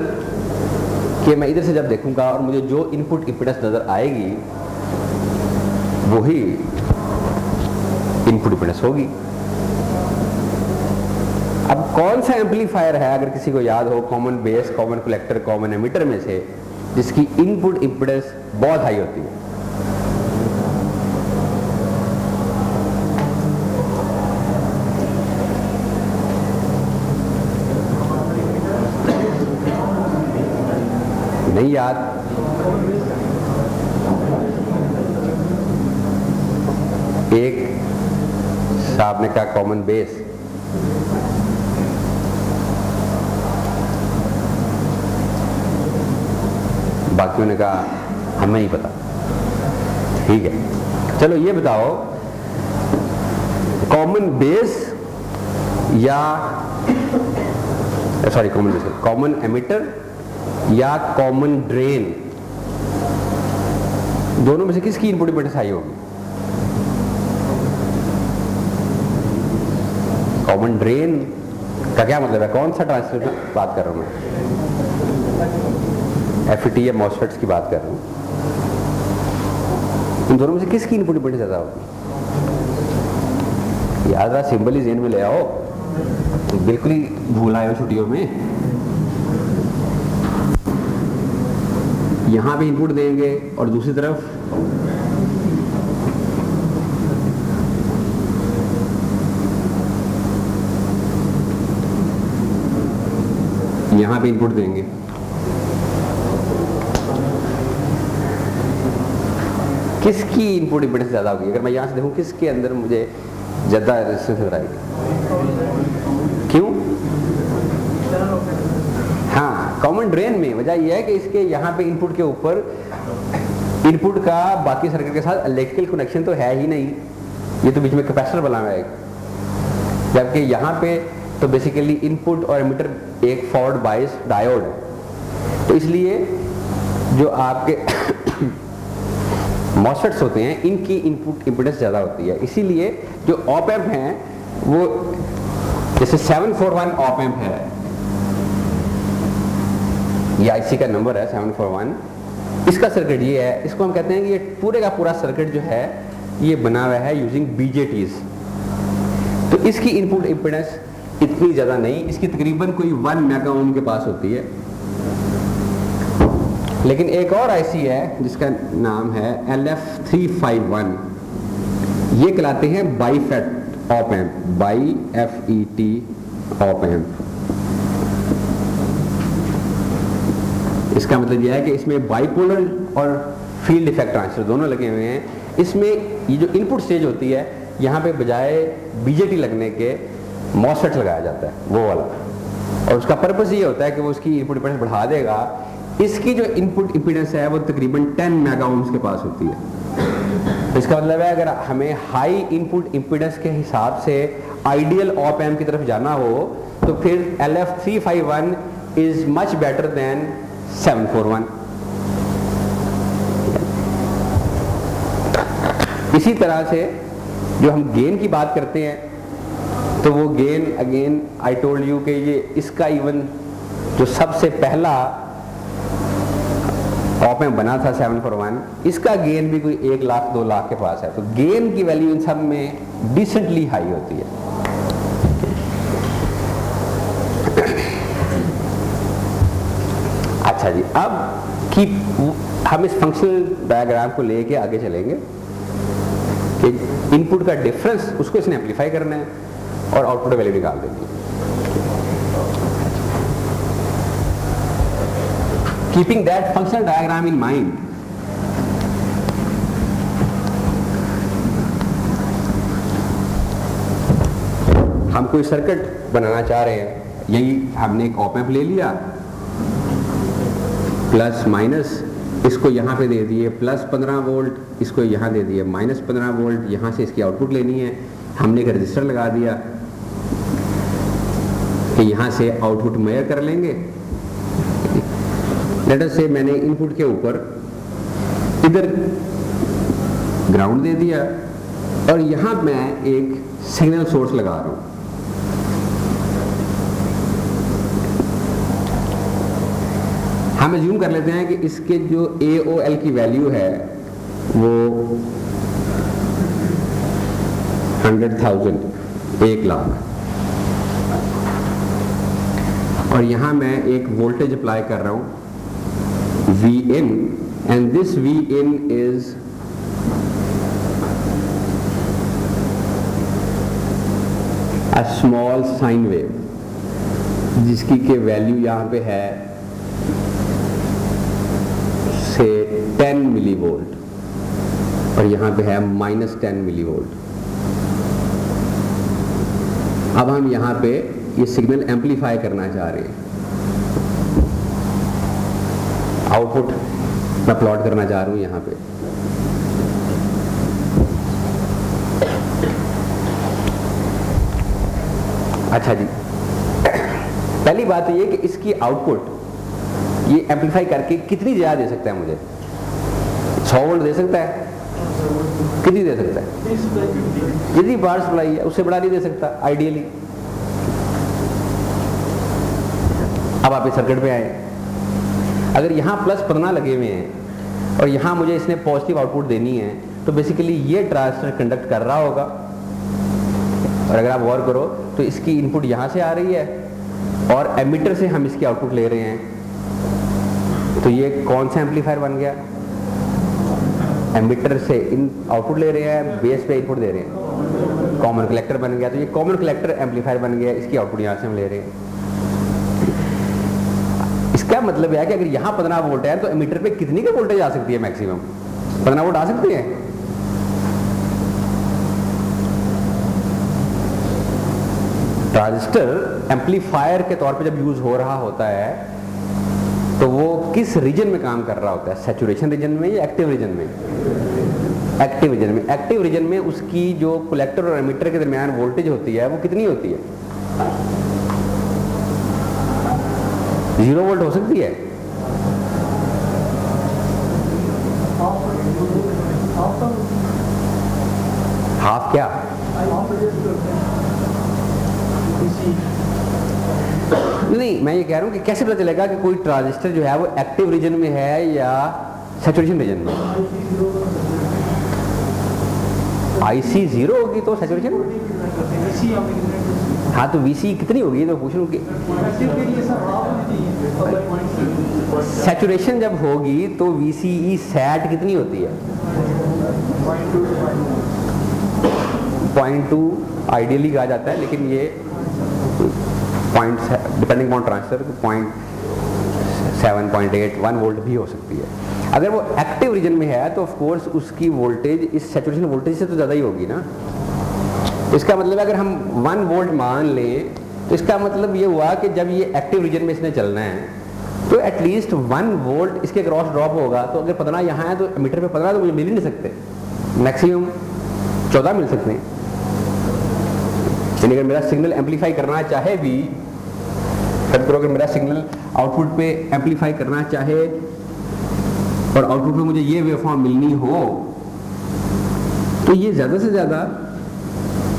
के मैं इधर से जब देखूंगा और मुझे जो इनपुट इम्पीडेंस नजर आएगी वही इनपुट इम्पीडेंस होगी। अब कौन सा एम्पलीफायर है, अगर किसी को याद हो, common base, common collector, common emitter में से जिसकी इनपुट इम्पीडेंस बहुत हाई होती है? नहीं याद? एक साहब ने कहा कॉमन बेस, बाकियों ने कहा हमें नहीं पता। ठीक है, चलो ये बताओ, कॉमन बेस या sorry common base, common emitter या कॉमन ड्रेन, दोनों में से किसकी इनपुट इम्पीडेंस हाई होगी? कॉमन ड्रेन का क्या मतलब है? कौन सा ट्रांजिस्टर की बात कर रहा हूं मैं? FET या मॉसफेट्स की बात कर रहा हूं। इन दोनों में से किसकी इनपुट इम्पीडेंस ज्यादा होगी? याद रहा, सिंबल ही जेन में ले आओ, बिल्कुल ही भूल आए हो छुट्टियों में। यहां भी इनपुट देंगे और दूसरी तरफ यहां भी इनपुट देंगे। किसकी इनपुट इम्पीडेंस ज्यादा होगी? अगर मैं यहां से देखूं किसके अंदर मुझे ज्यादा रेजिस्टेंस नजर आएगी? क्यों? हाँ, कॉमन ड्रेन में वजह यह है कि इसके यहाँ पे इनपुट के ऊपर इनपुट का बाकी सर्किट के साथ इलेक्ट्रिकल कनेक्शन तो है ही नहीं, ये तो बीच में कैपेसिटर बना हुआ है। जबकि यहाँ पे तो बेसिकली इनपुट और एमिटर एक फॉरवर्ड बायस डायोड है। तो इसलिए जो आपके मॉसफेट्स होते हैं इनकी इनपुट इम्पीडेंस ज़्यादा होती है। इसीलिए जो ऑप एम्प हैं वो जैसे 741 ऑप एम्प है, ये IC का नंबर है 741, इसका सर्किट ये है, इसको हम कहते हैं कि ये पूरे का पूरा सर्किट जो है ये बना हुआ है यूजिंग BJTs। तो इसकी इनपुट इम्पीडेंस इतनी ज़्यादा नहीं, इसकी तकरीबन कोई 1 मेगा ओम के पास होती है। लेकिन एक और IC है जिसका नाम है LF351, ये कहलाते हैं BiFET op amp, BiFET op amp. इसका मतलब यह है कि इसमें बाइपोलर और फील्ड इफेक्ट ट्रांजिस्टर दोनों लगे हुए हैं। इसमें ये जो इनपुट स्टेज होती है यहाँ पे बजाय BJT लगने के मॉसफेट लगाया जाता है, वो वाला, और उसका पर्पस ये होता है कि वो उसकी इनपुट इम्पीडेंस बढ़ा देगा। इसकी जो इनपुट इम्पीडेंस है वो तकरीबन 10 मेगा ओम्स के पास होती है। इसका मतलब है अगर हमें हाई इनपुट इम्पीडेंस के हिसाब से आइडियल ऑप एम्प की तरफ जाना हो तो फिर LF351 is much better than 741। इसी तरह से जो हम गेन की बात करते हैं तो वो gain again I told you कि ये इसका इवन जो सबसे पहला ऑप में बना था 741, इसका गेन भी कोई 1 लाख 2 लाख के पास है। तो गेन की वैल्यू इन सब में डिसेंटली हाई होती है। अच्छा जी, अब कि हम इस फंक्शनल डायग्राम को लेके आगे चलेंगे कि इनपुट का डिफरेंस उसको इसने एम्पलीफाई करना है और आउटपुट वैल्यू निकाल देनी है। Keeping that functional diagram in mind, हम कोई सर्किट बनाना चाह रहे हैं, यही हमने एक ऑप एम्प ले लिया, प्लस माइनस इसको यहाँ पे दे दिए प्लस 15 वोल्ट, इसको यहाँ दे दिए माइनस 15 वोल्ट, यहाँ से इसकी आउटपुट लेनी है, हमने एक रजिस्टर लगा दिया कि यहाँ से आउटपुट मेजर कर लेंगे। लेट अस से मैंने इनपुट के ऊपर इधर ग्राउंड दे दिया और यहाँ मैं एक सिग्नल सोर्स लगा रहा हूँ। हम अज्यूम कर लेते हैं कि इसके जो AOL की वैल्यू है वो 100,000, 1 लाख, और यहां मैं एक वोल्टेज अप्लाई कर रहा हूं Vin, and this Vin is a small sine wave, जिसकी के वैल्यू यहां पे है से 10 मिलीवोल्ट और यहां पे है -10 मिलीवोल्ट। अब हम यहां पे ये सिग्नल एम्पलीफाई करना चाह रहे हैं, आउटपुट मैं प्लॉट करना चाह रहा हूं यहां पे। अच्छा जी, पहली बात तो ये कि इसकी आउटपुट ये एम्पलीफाई करके कितनी ज्यादा दे सकता है मुझे? 100 वोल्ट दे सकता है? कितनी दे सकता है? जितनी पावर सप्लाई है उससे बड़ा नहीं दे सकता आइडियली। अब आप इस सर्किट पे आए, अगर यहाँ प्लस 15 लगे हुए हैं और यहाँ मुझे इसने पॉजिटिव आउटपुट देनी है, तो बेसिकली ये ट्रांजिस्टर कंडक्ट कर रहा होगा, और अगर आप गौर करो तो इसकी इनपुट यहाँ से आ रही है और एमिटर से हम इसकी आउटपुट ले रहे हैं, तो ये कौन सा एम्पलीफायर बन गया? एमिटर से इन आउटपुट ले रहे हैं, बेस पे इनपुट दे रहे हैं, कॉमन कलेक्टर बन गया। तो ये कॉमन कलेक्टर एम्पलीफायर बन गया, इसकी आउटपुट यहाँ से हम ले रहे हैं। इसका मतलब है कि अगर यहाँ 15 वोल्ट है तो एमिटर पे कितनी का वोल्टेज आ सकती है? मैक्सिमम 15 वोल्ट आ सकती है। ट्रांजिस्टर एम्पलीफायर के तौर पे जब यूज हो रहा होता है तो वो किस रीजन में काम कर रहा होता है? सैचुरेशन रीजन में या एक्टिव रीजन में? एक्टिव रीजन में। एक्टिव रीजन में उसकी जो कलेक्टर और एमिटर के दरमियान वोल्टेज होती है वो कितनी होती है? 0 वोल्ट हो सकती है। हाफ क्या? नहीं, मैं ये कह रहा हूं कि कैसे पता चलेगा कि कोई ट्रांजिस्टर जो है वो एक्टिव रीजन में है या सैचुरेशन रीजन में? IC 0 होगी तो सैचुरेशन, हाँ तो VC कितनी होगी? तो पूछ लूं कि सैचुरेशन जब होगी तो VCE सैट कितनी होती है? 0.2 आइडियली कहा जाता है, लेकिन ये point depending on transistor 0.7, 0.8, 1 volt भी हो सकती है। अगर वो एक्टिव रीजन में है तो ऑफ कोर्स उसकी वोल्टेज इस सैचुरेशन वोल्टेज से तो ज़्यादा ही होगी ना। इसका मतलब अगर हम 1 वोल्ट मान लें तो इसका मतलब ये हुआ कि जब ये एक्टिव रीजन में इसने चलना है तो एटलीस्ट 1 वोल्ट इसके क्रॉस ड्रॉप होगा। तो अगर 15 यहाँ है तो मीटर पे 15 तो मुझे मिल ही नहीं सकते, मैक्सिमम 14 मिल सकते हैं। यानी अगर मेरा सिग्नल एम्पलीफाई करना चाहे भी, अगर मेरा सिग्नल आउटपुट पे एम्पलीफाई करना चाहे और आउटपुट पे मुझे ये वेवफॉर्म मिलनी हो तो ये ज़्यादा से ज़्यादा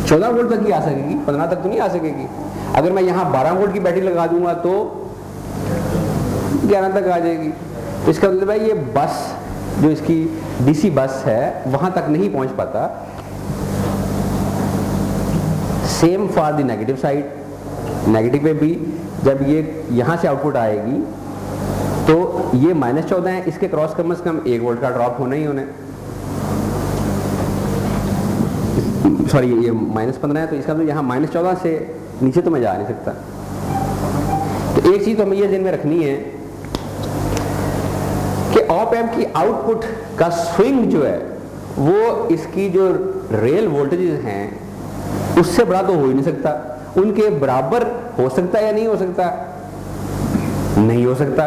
14 वोल्ट तक ही आ सकेगी, 15 तक तो नहीं आ सकेगी। अगर मैं यहाँ 12 वोल्ट की बैटरी लगा दूंगा तो 11 तक आ जाएगी। तो इसका मतलब है ये बस जो इसकी डीसी बस है वहां तक नहीं पहुंच पाता। Same for the negative side, negative पे भी जब ये यहां से आउटपुट आएगी तो ये -14 है, इसके क्रॉस कम से कम 1 वोल्ट का ड्रॉप होना ही होना है। सॉरी ये -15 है, तो इसका मतलब यहाँ -14 से नीचे तो मैं जा नहीं सकता। तो एक चीज तो हमें ये ध्यान में रखनी है कि ऑप एम्प की आउटपुट का स्विंग जो है वो इसकी जो रियल वोल्टेजेस हैं उससे बड़ा तो हो ही नहीं सकता। उनके बराबर हो सकता है या नहीं हो सकता? नहीं हो सकता।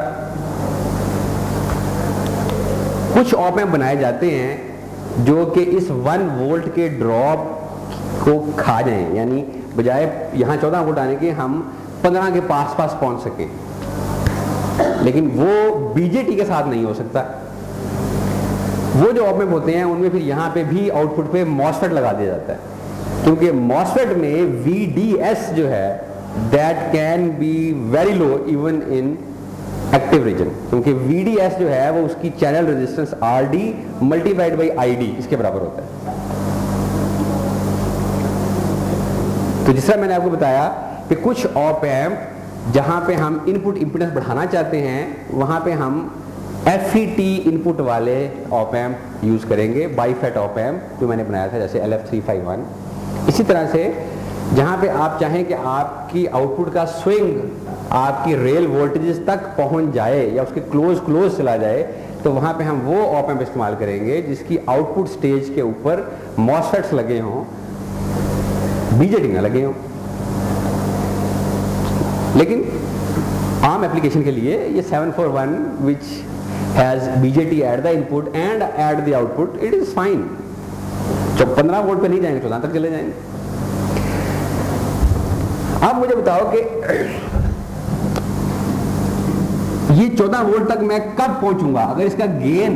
कुछ ऑप एम्प बनाए जाते हैं जो कि इस 1 वोल्ट के ड्रॉप को खा जाएं, यानी बजाय यहां 14 वोल्ट आने के हम 15 के पास पहुंच सकें, लेकिन वो बीजेटी के साथ नहीं हो सकता। वो जो ऑप एम्प होते हैं उनमें फिर यहां पे भी आउटपुट पे मॉसफेट लगा दिया जाता है, क्योंकि मॉसफेट में VDS जो है that can be very low even in active region, क्योंकि VDS जो है वो उसकी channel resistance RD multiplied by ID इसके बराबर होता है। तो जिस तरह मैंने आपको बताया कि कुछ ऑप एम्प जहां पे हम इनपुट इंपेडेंस बढ़ाना चाहते हैं वहां पे हम FET इनपुट वाले ऑप एम्प यूज करेंगे, बाईफेट ऑप एम्प जो मैंने बनाया था जैसे LF351। इसी तरह से जहां पे आप चाहें कि आपकी आउटपुट का स्विंग आपकी रियल वोल्टेजेस तक पहुंच जाए या उसके क्लोज चला जाए, तो वहां पे हम वो ऑप एम्प इस्तेमाल करेंगे जिसकी आउटपुट स्टेज के ऊपर मॉसफेट्स लगे हों, बीजेटी ना लगे हों। लेकिन आम एप्लीकेशन के लिए ये 741 which has BJT at the input and at the output, it is fine. जब 15 वोल्ट पे नहीं जाएंगे 14 तक चले जाएंगे। अब मुझे बताओ कि ये 14 वोल्ट तक मैं कब पहुंचूंगा? अगर इसका गेन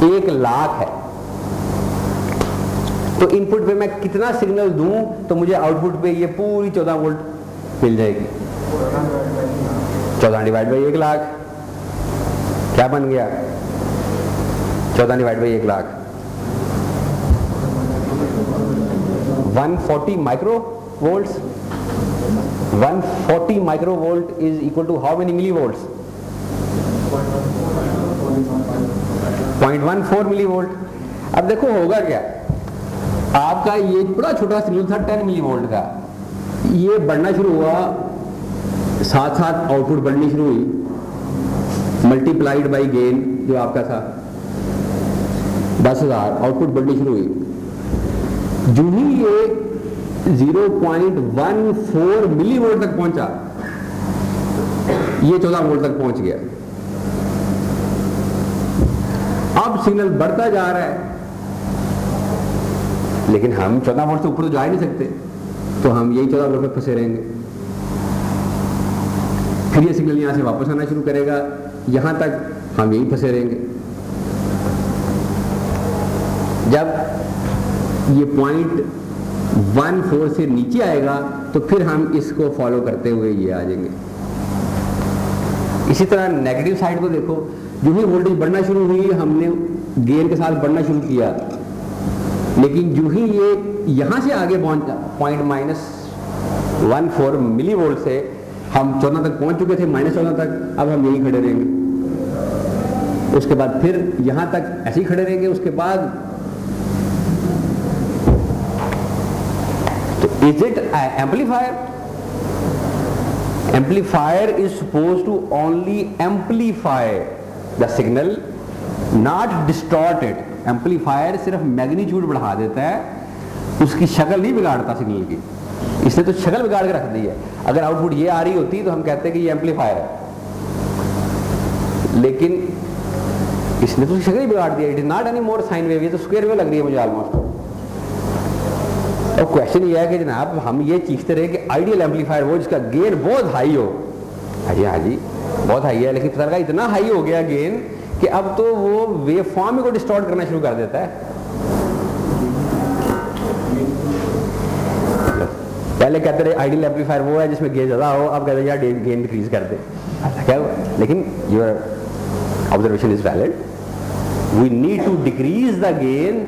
1 लाख है तो इनपुट पे मैं कितना सिग्नल दूं तो मुझे आउटपुट पे ये पूरी 14 वोल्ट मिल जाएगी? 14 डिवाइड बाई 1 लाख क्या बन गया? 14 divide by 1 lakh 140 microvolts. 140 microvolt is equal to how many millivolts? 0.14 millivolt. अब देखो होगा क्या, आपका ये बड़ा छोटा सिग्नल था 10 मिली वोल्ट का, ये बढ़ना शुरू हुआ, साथ साथ आउटपुट बढ़नी शुरू हुई, मल्टीप्लाइड बाई गेन जो आपका था 10,000, आउटपुट बढ़नी शुरू हुई। जो ही ये 0.14 मिली वोल्ट तक पहुंचा, ये 14 वोल्ट तक पहुंच गया। अब सिग्नल बढ़ता जा रहा है, लेकिन हम 14 वोल्ट से ऊपर तो जा ही नहीं सकते, तो हम यही 14 वोल्ट पे फंसे रहेंगे। फिर ये सिग्नल यहां से वापस आना शुरू करेगा, यहां तक हम यही फंसे रहेंगे। जब ये 0.14 से नीचे आएगा तो फिर हम इसको फॉलो करते हुए ये आ जाएंगे। इसी तरह नेगेटिव साइड को देखो, जो ही वोल्टेज बढ़ना शुरू हुई हमने गेन के साथ बढ़ना शुरू किया, लेकिन जो ही ये यहां से आगे पहुंचा 0.14 मिली वोल्ट से हम 14 तक पहुंच चुके थे, -14 तक, अब हम यही खड़े रहेंगे। उसके बाद फिर यहां तक ऐसे ही खड़े रहेंगे। उसके बाद तो is it amplifier? Amplifier is suppose to only amplify the signal, not distort it. Amplifier सिर्फ मैग्नीट्यूड बढ़ा देता है, उसकी शक्ल नहीं बिगाड़ता सिग्नल की। इसने तो शक्ल बिगाड़ के रख दी है। अगर आउटपुट ये आ रही होती तो हम कहते हैं कि ये एम्पलीफायर है, लेकिन इसने तो शक्ल ही बिगाड़ दिया। It is not any more sine wave, ये तो स्क्वायर वेव लग रही है मुझे ऑलमोस्ट। और क्वेश्चन ये है कि जनाब हम ये चीखते रहे कि आइडियल एम्पलीफायर वो जिसका गेन बहुत हाई हो। हाँ जी बहुत हाई है, लेकिन पता लगा इतना हाई हो गया गेन कि अब तो वो वेव फॉर्म को डिस्टॉर्ट करना शुरू कर देता है। पहले कहते रहे आइडियल एम्पलीफायर वो है जिसमें गेन ज़्यादा हो, अब कहते हैं यार गेन डिक्रीज कर दे, ऐसा क्या हुआ? लेकिन your observation is valid, we need to decrease the gain.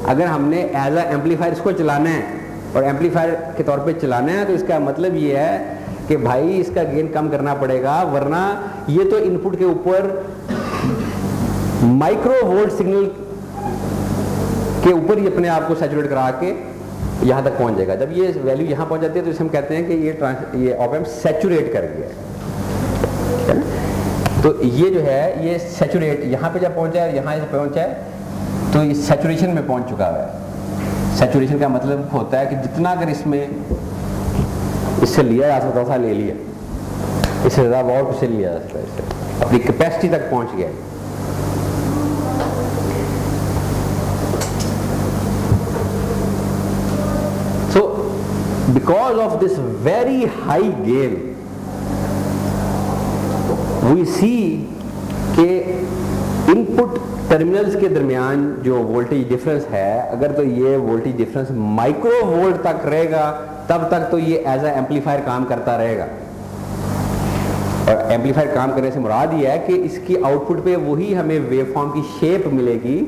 अगर हमने एज अ एम्पलीफायर इसको चलाना है और एम्पलीफायर के तौर पे चलाना है, तो इसका मतलब ये है कि भाई इसका गेन कम करना पड़ेगा, वरना ये तो इनपुट के ऊपर माइक्रो वोल्ट सिग्नल के ऊपर ही अपने आप को सैचुरेट करा के यहाँ तक पहुँच जाएगा। जब ये वैल्यू यहाँ पहुँच जाती है तो इसे हम कहते हैं कि ये ऑप एम्प सैचुरेट कर गया है ना। तो ये जो है ये सैचुरेट यहाँ पे जब पहुँचा है, यहाँ से पहुँचा है तो ये सैचुरेशन में पहुँच चुका है। सैचुरेशन का मतलब होता है कि जितना अगर इससे लिया जा सकता था ले लिया, इससे ज़्यादा और कुछ लिया जा सकता है, इससे अपनी कैपेसिटी तक पहुँच गया। Because of this very high gain, we see कि इनपुट टर्मिनल्स के दरमियान जो वोल्टेज डिफरेंस है, अगर तो ये वोल्टेज डिफरेंस माइक्रो वोल्ट तक रहेगा तब तक तो ये एज अ एम्पलीफायर काम करता रहेगा। और एम्पलीफायर काम करने से मुराद ये है कि इसकी आउटपुट पे वही हमें वेवफॉर्म की शेप मिलेगी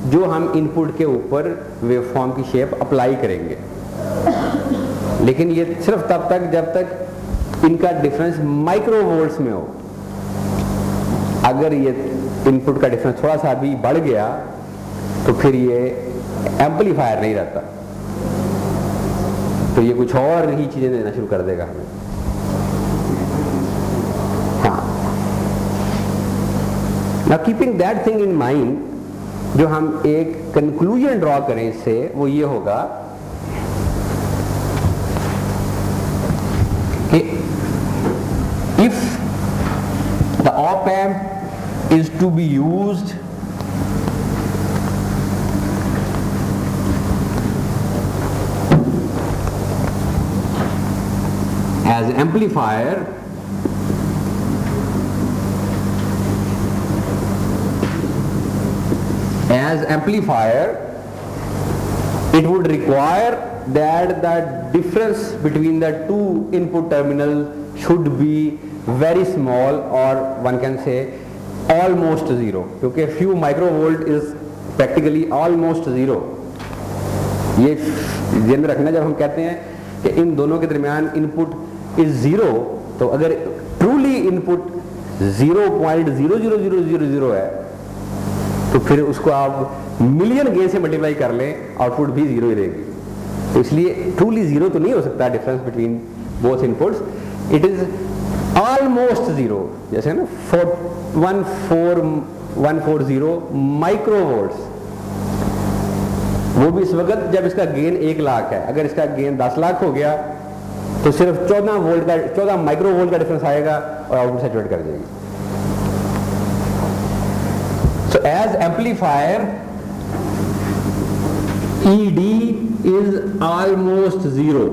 जो हम इनपुट के ऊपर वेवफॉर्म की शेप अप्लाई करेंगे। लेकिन ये सिर्फ तब तक जब तक इनका डिफरेंस माइक्रो वोल्ट्स में हो। अगर ये इनपुट का डिफरेंस थोड़ा सा भी बढ़ गया तो फिर ये एम्पलीफायर नहीं रहता, तो ये कुछ और ही चीजें देना शुरू कर देगा हमें। हाँ, now keeping that thing in mind, जो हम एक कंक्लूजन ड्रॉ करें इससे वो ये होगा कि if the op amp is to be used as amplifier, it would require that the difference between the two input terminals should be very small, or one can say almost zero, क्योंकि few microvolt is practically almost zero। ये ध्यान में रखना, जब हम कहते हैं कि इन दोनों के दरमियान इनपुट इज जीरो, तो अगर ट्रूली इनपुट 0.00000 है तो फिर उसको आप मिलियन गेन से मल्टीप्लाई कर लें, आउटपुट भी जीरो ही रहेगी। तो इसलिए ट्रूली जीरो तो नहीं हो सकता difference between both inputs, it is almost zero. जैसे ना 14140 माइक्रोवोल्ट्स, वो भी इस वक्त जब इसका गेन 1 लाख है। अगर इसका गेन 10 लाख हो गया तो सिर्फ 14 माइक्रोवोल्ट का डिफरेंस आएगा और आउटपुट सैचुरेट कर देगी। So as amplifier ED is almost zero.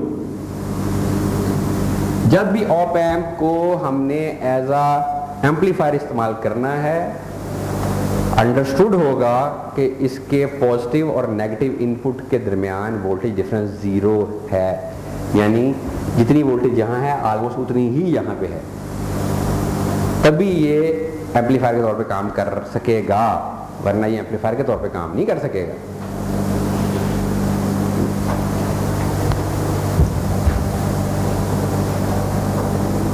जब भी ऑप एम्प को हमने एज अ एम्पलीफायर इस्तेमाल करना है, अंडरस्टूड होगा कि इसके पॉजिटिव और नेगेटिव इनपुट के दरमियान वोल्टेज डिफरेंस जीरो है, यानी जितनी वोल्टेज यहाँ है ऑलमोस्ट उतनी ही यहाँ पे है, तभी ये एम्पलीफायर के तौर पे काम कर सकेगा, वरना ये एम्पलीफायर के तौर पे काम नहीं कर सकेगा।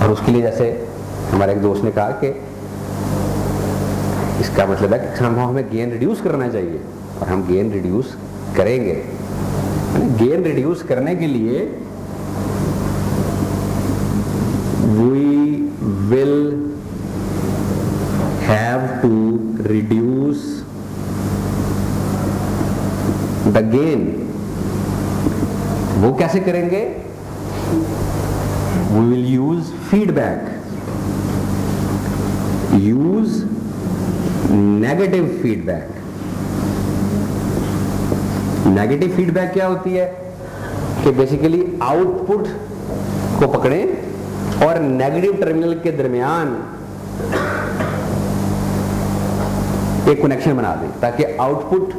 और उसके लिए जैसे हमारे एक दोस्त ने कहा कि इसका मतलब है कि हमें गेन रिड्यूस करना चाहिए, और हम गेन रिड्यूस करेंगे। गेन रिड्यूस करने के लिए we will have to reduce the gain. वो कैसे करेंगे? We will use feedback, use negative feedback। Negative feedback क्या होती है कि बेसिकली आउटपुट को पकड़ें और नेगेटिव टर्मिनल के दरमियान एक कनेक्शन बना दें, ताकि आउटपुट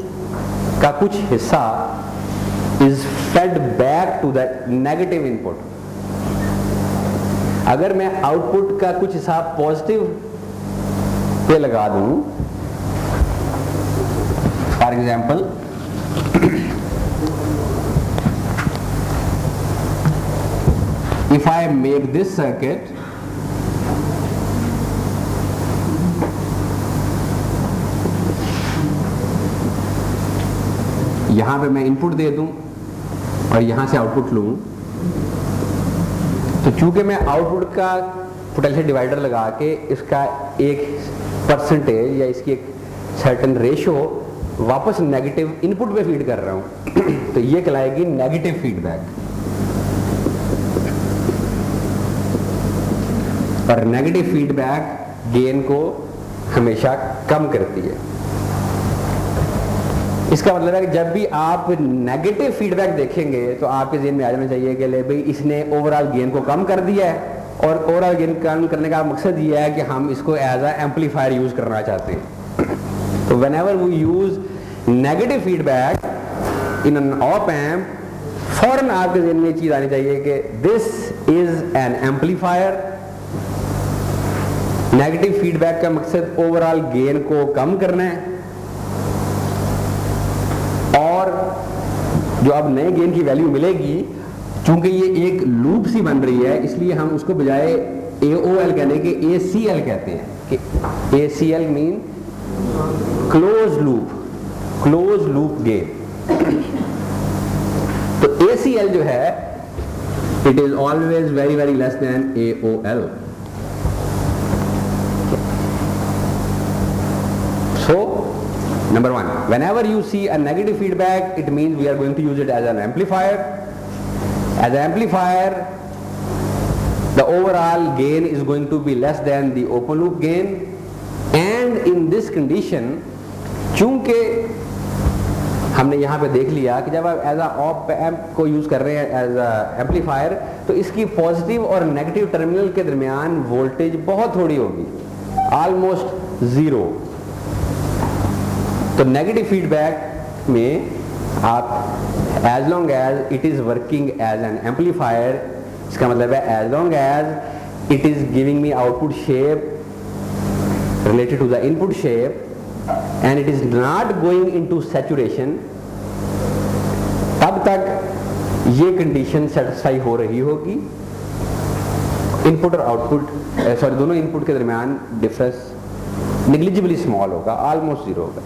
का कुछ हिस्सा is fed back to the negative input. अगर मैं आउटपुट का कुछ हिसाब पॉजिटिव पे लगा दूं, for example if I make this circuit, यहां पे मैं इनपुट दे दूं और यहां से आउटपुट लूं, तो चूंकि मैं आउटपुट का पोटेंशियल डिवाइडर लगा के इसका एक परसेंटेज या इसकी एक सर्टेन रेशियो वापस नेगेटिव इनपुट पे फीड कर रहा हूं, तो ये कहलाएगी नेगेटिव फीडबैक। और नेगेटिव फीडबैक गेन को हमेशा कम करती है। इसका मतलब है कि जब भी आप नेगेटिव फीडबैक देखेंगे तो आपके ज़हन में आ जाना चाहिए कि ले भाई इसने ओवरऑल गेन को कम कर दिया है, और ओवरऑल गेन कम करने का मकसद ये है कि हम इसको एज अ एम्पलीफायर यूज करना चाहते हैं। तो whenever we use negative feedback in an op amp, फौरन आपके ज़हन में ये चीज आनी चाहिए कि this is an amplifier. Negative feedback का मकसद ओवरऑल गेन को कम करना है, और जो अब नए गेन की वैल्यू मिलेगी, चूंकि ये एक लूप सी बन रही है, इसलिए हम उसको बजाय AOL कहने के ACL कहते हैं कि ACL mean close loop gain. तो ACL जो है it is always very very less than AOL। So, number one, whenever you see a negative feedback, it means we are going to use it as an amplifier. As an amplifier, the overall gain is going to be less than the open loop gain, and in this condition, चूंकि हमने यहाँ पे देख लिया कि जब आप as a op amp को यूज कर रहे हैं एज अ एम्पलीफायर, तो इसकी पॉजिटिव और नेगेटिव टर्मिनल के दरमियान वोल्टेज बहुत थोड़ी होगी, ऑलमोस्ट जीरो। तो नेगेटिव फीडबैक में आप as long as it is working as an amplifier, इसका मतलब है as long as it is giving me output shape related to the input shape and it is not going into saturation, तब तक ये condition satisfy हो रही होगी। Input और आउटपुट सॉरी दोनों इनपुट के दरमियान डिफरेंस नेग्लिजिबली स्मॉल होगा, ऑलमोस्ट जीरो होगा।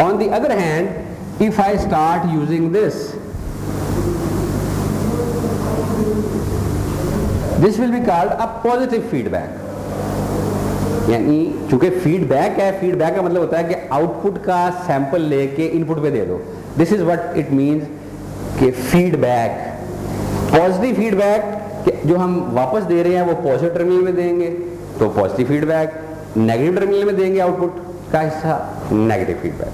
On the other hand if I start using this will be called a positive feedback. यानी चूंकि फीडबैक है, फीडबैक का मतलब होता है कि आउटपुट का सैंपल लेके इनपुट पे दे दो। This is what it means कि फीडबैक, पॉजिटिव फीडबैक जो हम वापस दे रहे हैं वो पॉजिटिव टर्मिनल में देंगे तो पॉजिटिव फीडबैक, नेगेटिव टर्मिनल में देंगे आउटपुट का हिस्सा नेगेटिव फीडबैक।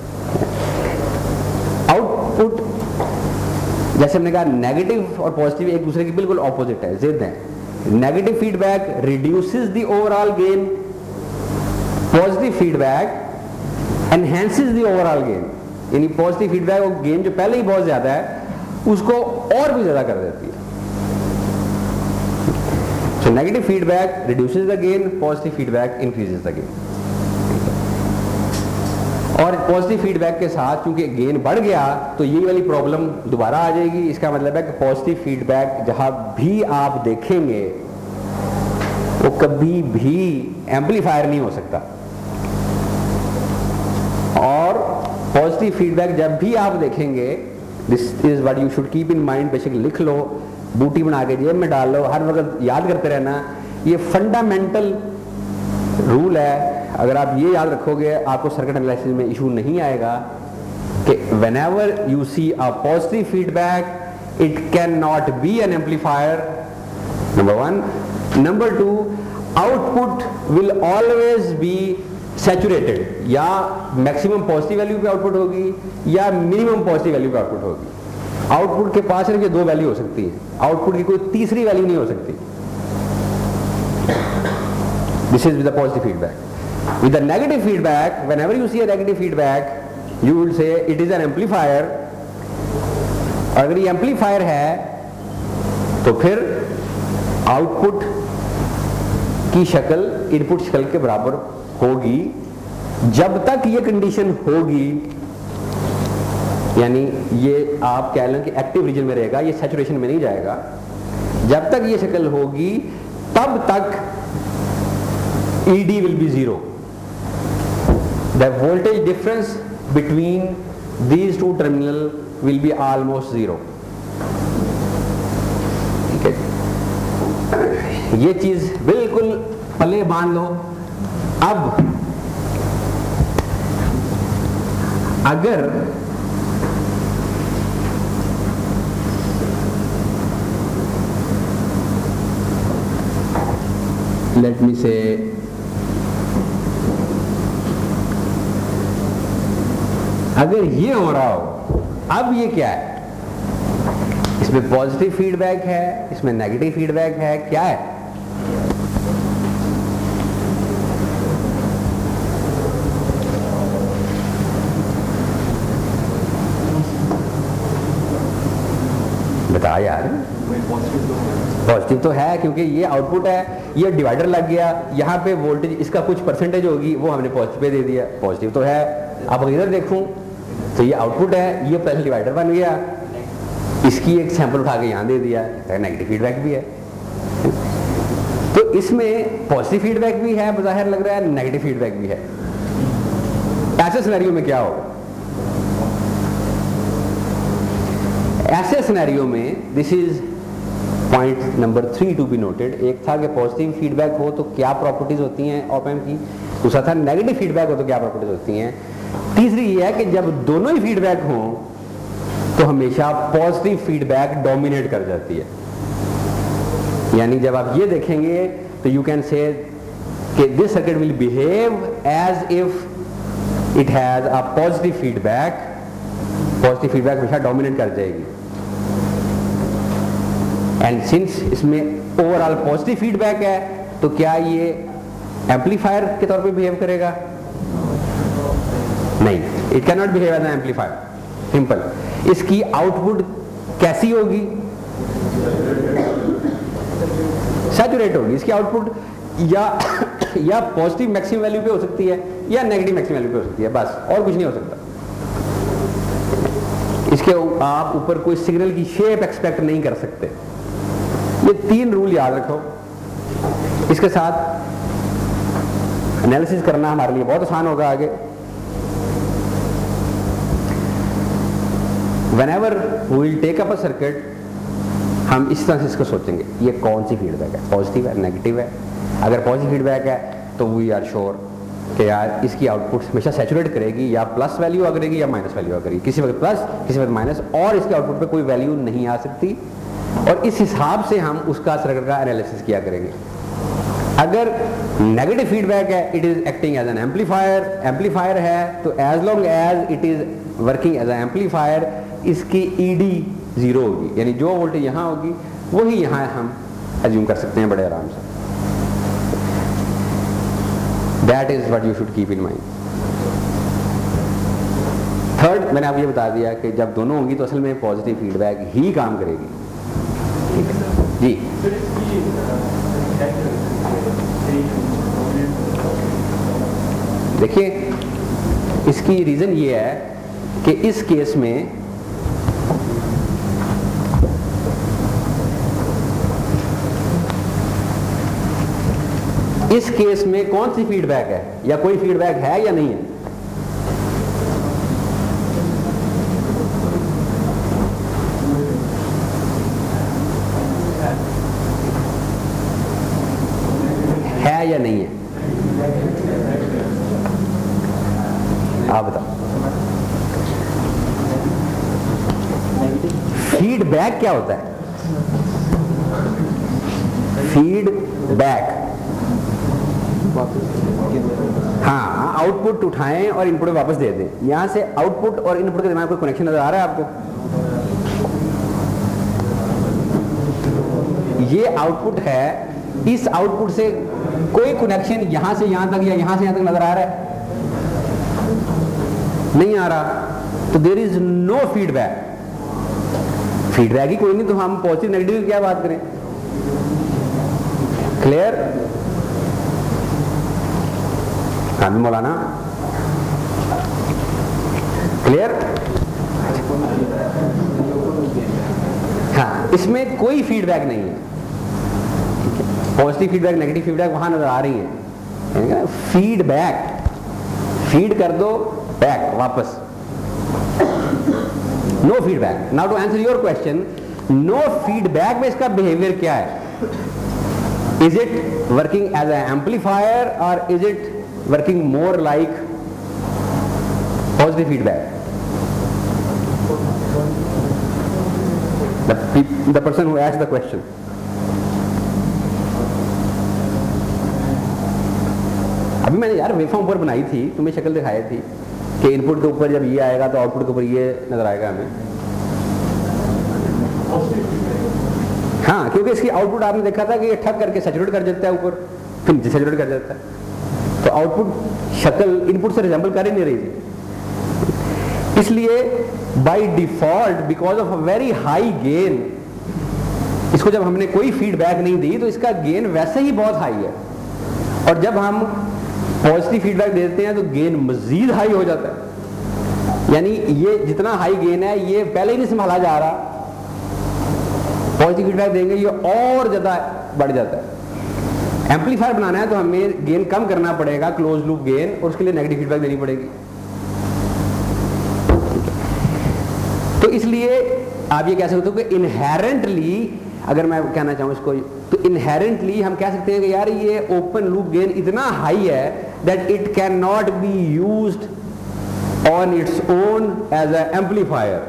आउटपुट जैसे हमने कहा नेगेटिव और पॉजिटिव एक दूसरे की बिल्कुल ऑपोजिट है, जिद है। Negative feedback reduces the overall gain, positive feedback enhances the overall gain. यानी पॉजिटिव फीडबैक वो गेन जो पहले ही बहुत ज्यादा है उसको और भी ज्यादा कर देती है। So negative feedback reduces the gain, positive feedback increases the gain. और पॉजिटिव फीडबैक के साथ क्योंकि गेन बढ़ गया तो ये वाली प्रॉब्लम दोबारा आ जाएगी। इसका मतलब है कि पॉजिटिव फीडबैक जहां भी आप देखेंगे वो कभी भी एम्पलीफायर नहीं हो सकता। और पॉजिटिव फीडबैक जब भी आप देखेंगे, this is what you should keep in mind, बेशक लिख लो, बूटी बना के जेब में डाल लो, हर वक्त याद करते रहना। ये फंडामेंटल रूल है, अगर आप ये याद रखोगे आपको सर्किट एनालिसिस में इशू नहीं आएगा कि whenever you see a positive feedback it can not be an amplifier, number one. Number two, output will always be saturated, या मैक्सिमम पॉजिटिव वैल्यू पे आउटपुट होगी या मिनिमम पॉजिटिव वैल्यू पे output होगी। आउटपुट के पास सिर्फ ये दो वैल्यू हो सकती है, आउटपुट की कोई तीसरी वैल्यू नहीं हो सकती। This is with the positive feedback. With the negative feedback, whenever you see a negative feedback, you will say it is an amplifier, अगर ये एम्पलीफायर है तो फिर आउटपुट की शक्ल इनपुट शक्ल के बराबर होगी। जब तक ये कंडीशन होगी, यानी ये आप कह लें कि एक्टिव रीजन में रहेगा, ये सैचुरेशन में नहीं जाएगा, जब तक ये शक्ल होगी तब तक ED will be 0. The voltage difference between these two terminal will be almost 0. ठीक है, ये चीज बिल्कुल पले बांध लो। अब अगर लेट मी से अगर ये हो रहा हो, अब ये क्या है, इसमें पॉजिटिव फीडबैक है, इसमें नेगेटिव फीडबैक है, क्या है? बता यार। पॉजिटिव तो है क्योंकि ये आउटपुट है, ये डिवाइडर लग गया, यहाँ पे वोल्टेज इसका कुछ परसेंटेज होगी वो हमने पॉजिटिव पे दे दिया, पॉजिटिव तो है। अब इधर देखूं तो ये आउटपुट है, ये प्लस डिवाइडर बन गया, इसकी एक सैंपल उठा के यहाँ दे दिया, नेगेटिव फीडबैक भी है। तो इसमें पॉजिटिव फीडबैक भी है, बज़ाहिर लग रहा है नेगेटिव फीडबैक भी है। ऐसे सिनेरियो में क्या होगा? ऐसे सिनेरियो में this is point number 3 to be noted. एक था कि पॉजिटिव फीडबैक हो तो क्या प्रॉपर्टीज होती हैं ऑप एम्प की, दूसरा था नेगेटिव फीडबैक हो तो क्या प्रॉपर्टीज होती हैं, तीसरी ये है कि जब दोनों ही फीडबैक हों तो हमेशा पॉजिटिव फीडबैक डोमिनेट कर जाती है। यानी जब आप ये देखेंगे तो यू कैन से कि this circuit will behave as if it has a positive feedback, positive feedback हमेशा डोमिनेट कर जाएगी। एंड सिंस इसमें ओवरऑल पॉजिटिव फीडबैक है तो क्या ये एम्पलीफायर के तौर पे बिहेव करेगा? नहीं, it can not behave as an amplifier, simple. इसकी आउटपुट कैसी होगी? सैचुरेट होगी। इसकी आउटपुट या पॉजिटिव मैक्सिमम वैल्यू पे हो सकती है या नेगेटिव मैक्सिमम वैल्यू पे हो सकती है, बस और कुछ नहीं हो सकता। इसके आप ऊपर कोई सिग्नल की शेप एक्सपेक्ट नहीं कर सकते। ये 3 रूल याद रखो, इसके साथ एनालिसिस करना हमारे लिए बहुत आसान होगा आगे। Whenever we will take up a circuit, हम इस तरह से इसको सोचेंगे, ये कौन सी फीडबैक है, पॉजिटिव है, नेगेटिव है। अगर पॉजिटिव फीडबैक है तो वी आर श्योर कि यार इसकी आउटपुट हमेशा सैचुरेट करेगी, या प्लस वैल्यू आ करेगी या माइनस वैल्यू आ करेगी, किसी वक्त प्लस किसी वक्त माइनस, और इसके आउटपुट पे कोई वैल्यू नहीं आ सकती। और इस हिसाब से हम उसका सर्किट का एनालिसिस किया करेंगे। अगर नेगेटिव फीडबैक है, it is acting as an amplifier, amplifier है तो as long as it is working as an amplifier, इसकी ED 0 होगी, यानी जो वोल्टेज यहाँ होगी वही यहाँ हम अज्यूम कर सकते हैं बड़े आराम से। That is what you should keep in mind. Third, मैंने आपको ये बता दिया कि जब दोनों होंगी तो असल में पॉजिटिव फीडबैक ही काम करेगी। ठीक है जी। देखिए, इसकी रीजन ये है कि इस केस में कौन सी फीडबैक है, या कोई फीडबैक है या नहीं है? है या नहीं है? आप बताओ। फीडबैक क्या होता है? फीडबैक, हाँ, आउटपुट उठाएं और इनपुट वापस दे दें। यहां से आउटपुट और इनपुट के दरमियान कोई कनेक्शन नजर आ रहा है आपको? ये आउटपुट है, इस आउटपुट से कोई कनेक्शन यहां से यहां तक या यहां से यहां तक नजर आ रहा है? नहीं आ रहा, तो there is no feedback. Feedback ही कोई नहीं तो हम पॉजिटिव नेगेटिव की क्या बात करें? क्लियर? हाँ मौलाना, क्लियर? हाँ, इसमें कोई फीडबैक नहीं है। पॉजिटिव फीडबैक नेगेटिव फीडबैक वहां नजर आ रही है। फीडबैक, फीड कर दो, बैक वापस। No feedback. Now to answer your question, no feedback में इसका बिहेवियर क्या है? Is it working as an amplifier और is it working more like positive feedback? The person who asked the question. अभी मैंने यार वेवफॉर्म पर बनाई थी, तुम्हें शक्ल दिखाई थी कि इनपुट के ऊपर जब ये आएगा तो आउटपुट के ऊपर ये नजर आएगा हमें। हाँ, क्योंकि इसकी आउटपुट आपने देखा था कि ये ठक करके सैचुरेट कर देता है ऊपर, फिर नीचे सैचुरेट कर देता है, तो आउटपुट शक्ल इनपुट से रिजेंबल कर ही नहीं रही थी। इसलिए by default because of a very high gain, इसको जब हमने कोई फीडबैक नहीं दी तो इसका गेन वैसे ही बहुत हाई है, और जब हम पॉजिटिव फीडबैक देते हैं तो गेन मजीद हाई हो जाता है। यानी ये जितना हाई गेन है ये पहले ही नहीं संभाला जा रहा, पॉजिटिव फीडबैक देंगे ये और ज्यादा बढ़ जाता है। एम्पलीफायर बनाना है तो हमें गेन कम करना पड़ेगा, क्लोज लूप गेन, और उसके लिए नेगेटिव फीडबैक देनी पड़ेगी। तो इसलिए आप ये कह सकते हो कि इनहेरेंटली, अगर मैं कहना चाहूं इसको, तो इनहेरेंटली हम कह सकते हैं कि यार ये ओपन लूप गेन इतना हाई है that it can not be used on its own as a amplifier.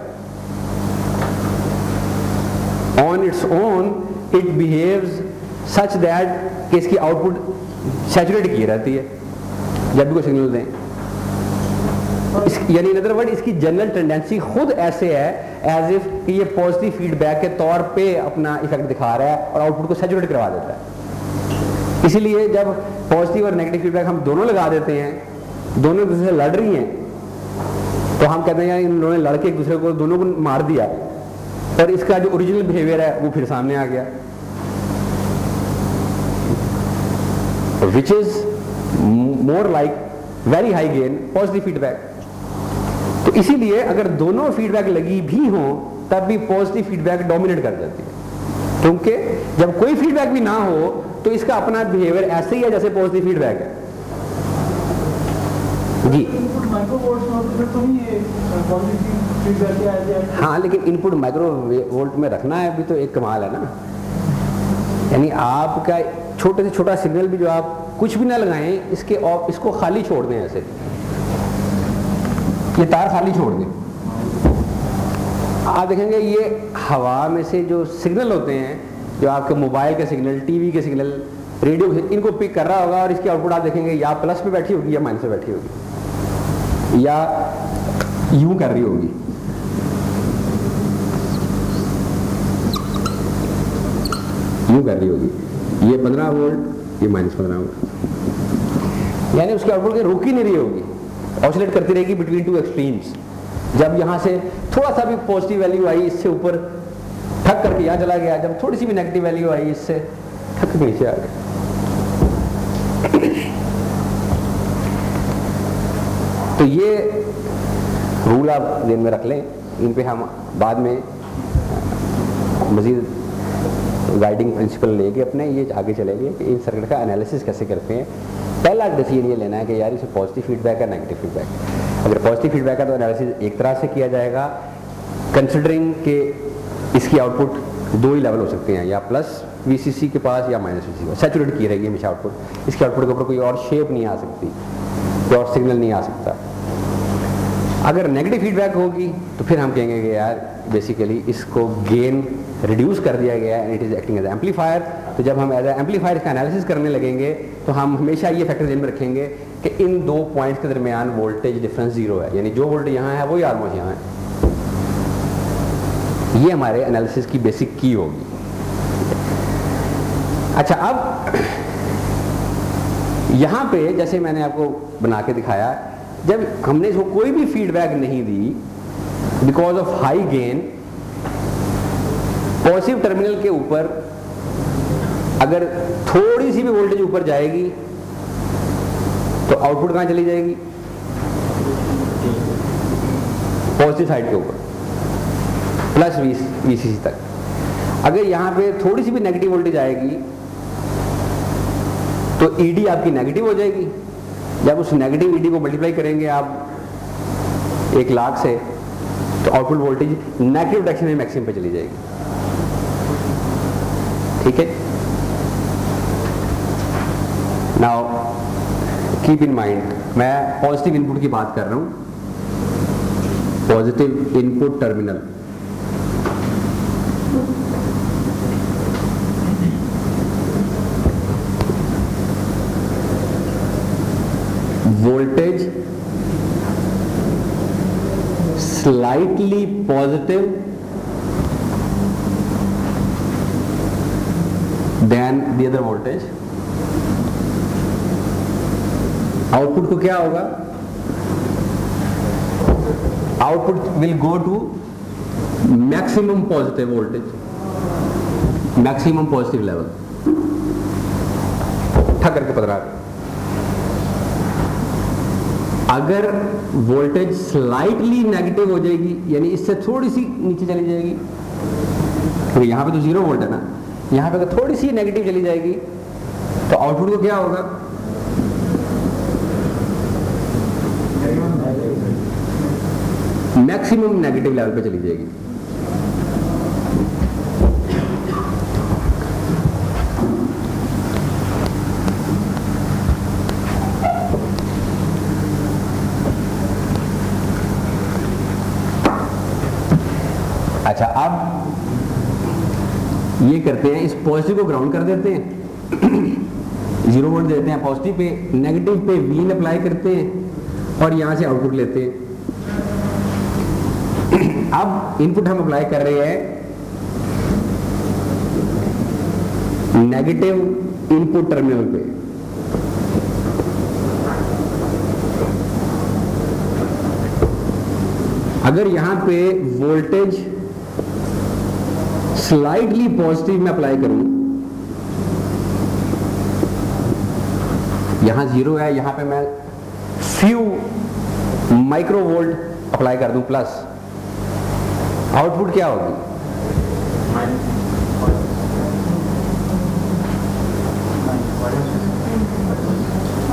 On its own it behaves such that कि इसकी आउटपुट सैचुरेट की रहती है जब भी कोई सिग्नल दें। यानी इन अदर वर्ड इसकी जनरल टेंडेंसी खुद ऐसे है एज इफ कि ये पॉजिटिव फीडबैक के तौर पे अपना इफेक्ट दिखा रहा है और आउटपुट को सैचुरेट करवा देता है। इसीलिए जब पॉजिटिव और नेगेटिव फीडबैक हम दोनों लगा देते हैं, दोनों एक दूसरे से लड़ रही हैं, तो हम कहते हैं यार इन दोनों ने लड़के एक दूसरे को दोनों को मार दिया, और इसका जो ओरिजिनल बिहेवियर है वो फिर सामने आ गया, which is more like very high gain positive feedback. तो इसीलिए अगर दोनों फीडबैक लगी भी हो तब भी पॉजिटिव फीडबैक डोमिनेट कर जाती है, क्योंकि जब कोई फीडबैक भी ना हो तो इसका अपना बिहेवियर ऐसे ही है जैसे पॉजिटिव फीडबैक है। जी हाँ, लेकिन इनपुट माइक्रो वोल्ट में रखना है भी तो एक कमाल है ना। यानी आपका छोटे से छोटा सिग्नल भी जो आप कुछ भी ना लगाएं, इसको खाली छोड़ दें, ऐसे ये तार खाली छोड़ दें, आप देखेंगे ये हवा में से जो सिग्नल होते हैं, जो आपके मोबाइल के सिग्नल, टीवी के सिग्नल, रेडियो के, इनको पिक कर रहा होगा, और इसकी आउटपुट आप देखेंगे या प्लस पे बैठी होगी या माइनस पे बैठी होगी या यूं कर रही होगी। यूं कर रही होगी, ये 15 वोल्ट, ये -15 वोल्ट, यानी उसकी आउटपुट के रुक ही नहीं रही होगी, ऑसिलेट करती रहेगी बिटवीन टू एक्सट्रीम्स। जब यहां से थोड़ा सा भी पॉजिटिव वैल्यू आई, इससे ऊपर ठक करके यहां चला गया, जब थोड़ी सी भी नेगेटिव वैल्यू आई, इससे ठक के नीचे आ गया। तो ये रूल आप ध्यान में रख लें, इन पे हम बाद में मजीद गाइडिंग प्रिंसिपल लेके अपने ये आगे चलेंगे कि इन सर्किट का एनालिसिस कैसे करते हैं। पहला डिसीजन ये लेना है कि यार इसे पॉजिटिव फीडबैक है नेगेटिव फीडबैक है। अगर पॉजिटिव फीडबैक है तो एनालिसिस एक तरह से किया जाएगा, कंसिडरिंग कि इसकी आउटपुट दो ही लेवल हो सकते हैं, या प्लस वीसीसी के पास या माइनस वीसीसी, सैचुरेट की रहेगी हमेशा आउटपुट, इसके आउटपुट के ऊपर कोई और शेप नहीं आ सकती, कोई और सिग्नल नहीं आ सकता। अगर नेगेटिव फीडबैक होगी तो फिर हम कहेंगे कि यार बेसिकली इसको गेन रिड्यूस कर दिया गया है and it is acting as amplifier. तो जब हम एज एम्पलीफायर का एनालिसिस करने लगेंगे तो हम हमेशा ये फैक्टर ध्यान में रखेंगे कि इन दो पॉइंट्स के दरमियान वोल्टेज डिफरेंस 0 है, यानी जो वोल्टेज यहाँ है वही ऑलमोस्ट यहाँ है। ये हमारे एनालिसिस की बेसिक की होगी। अच्छा, अब यहाँ पे जैसे मैंने आपको बना के दिखाया, जब हमने इसको कोई भी फीडबैक नहीं दी because of high gain, positive terminal के ऊपर अगर थोड़ी सी भी वोल्टेज ऊपर जाएगी तो आउटपुट कहां चली जाएगी? पॉजिटिव साइड के ऊपर प्लस वीसीसी तक। अगर यहां पे थोड़ी सी भी नेगेटिव वोल्टेज आएगी तो ईडी आपकी नेगेटिव हो जाएगी। जब उस नेगेटिव ईडी को मल्टीप्लाई करेंगे आप 1,00,000 से तो आउटपुट वोल्टेज नेगेटिव डायरेक्शन में मैक्सिमम पे चली जाएगी। ठीक है, नाउ कीप इन माइंड मैं पॉजिटिव इनपुट की बात कर रहा हूं, positive input terminal. Voltage slightly positive then the other voltage. Output को क्या होगा? Output will go to maximum positive voltage, maximum positive level. ठक करके पकड़ा। अगर वोल्टेज स्लाइटली नेगेटिव हो जाएगी, यानी इससे थोड़ी सी नीचे चली जाएगी, तो यहां पे तो 0 वोल्ट है ना, यहां पे अगर थोड़ी सी नेगेटिव चली जाएगी तो आउटपुट को क्या होगा? मैक्सिमम नेगेटिव लेवल पे चली जाएगी। अच्छा, अब ये करते हैं, इस पॉजिटिव को ग्राउंड कर देते हैं 0 वोल्ट देते हैं पॉजिटिव पे, नेगेटिव पे वीन अप्लाई करते हैं और यहां से आउटपुट लेते हैं। अब इनपुट हम अप्लाई कर रहे हैं नेगेटिव इनपुट टर्मिनल पे। अगर यहां पे वोल्टेज स्लाइटली पॉजिटिव में अप्लाई करूं, यहां 0 है, यहां पे मैं फ्यू माइक्रो वोल्ट अप्लाई कर दूं प्लस, आउटपुट क्या होगी?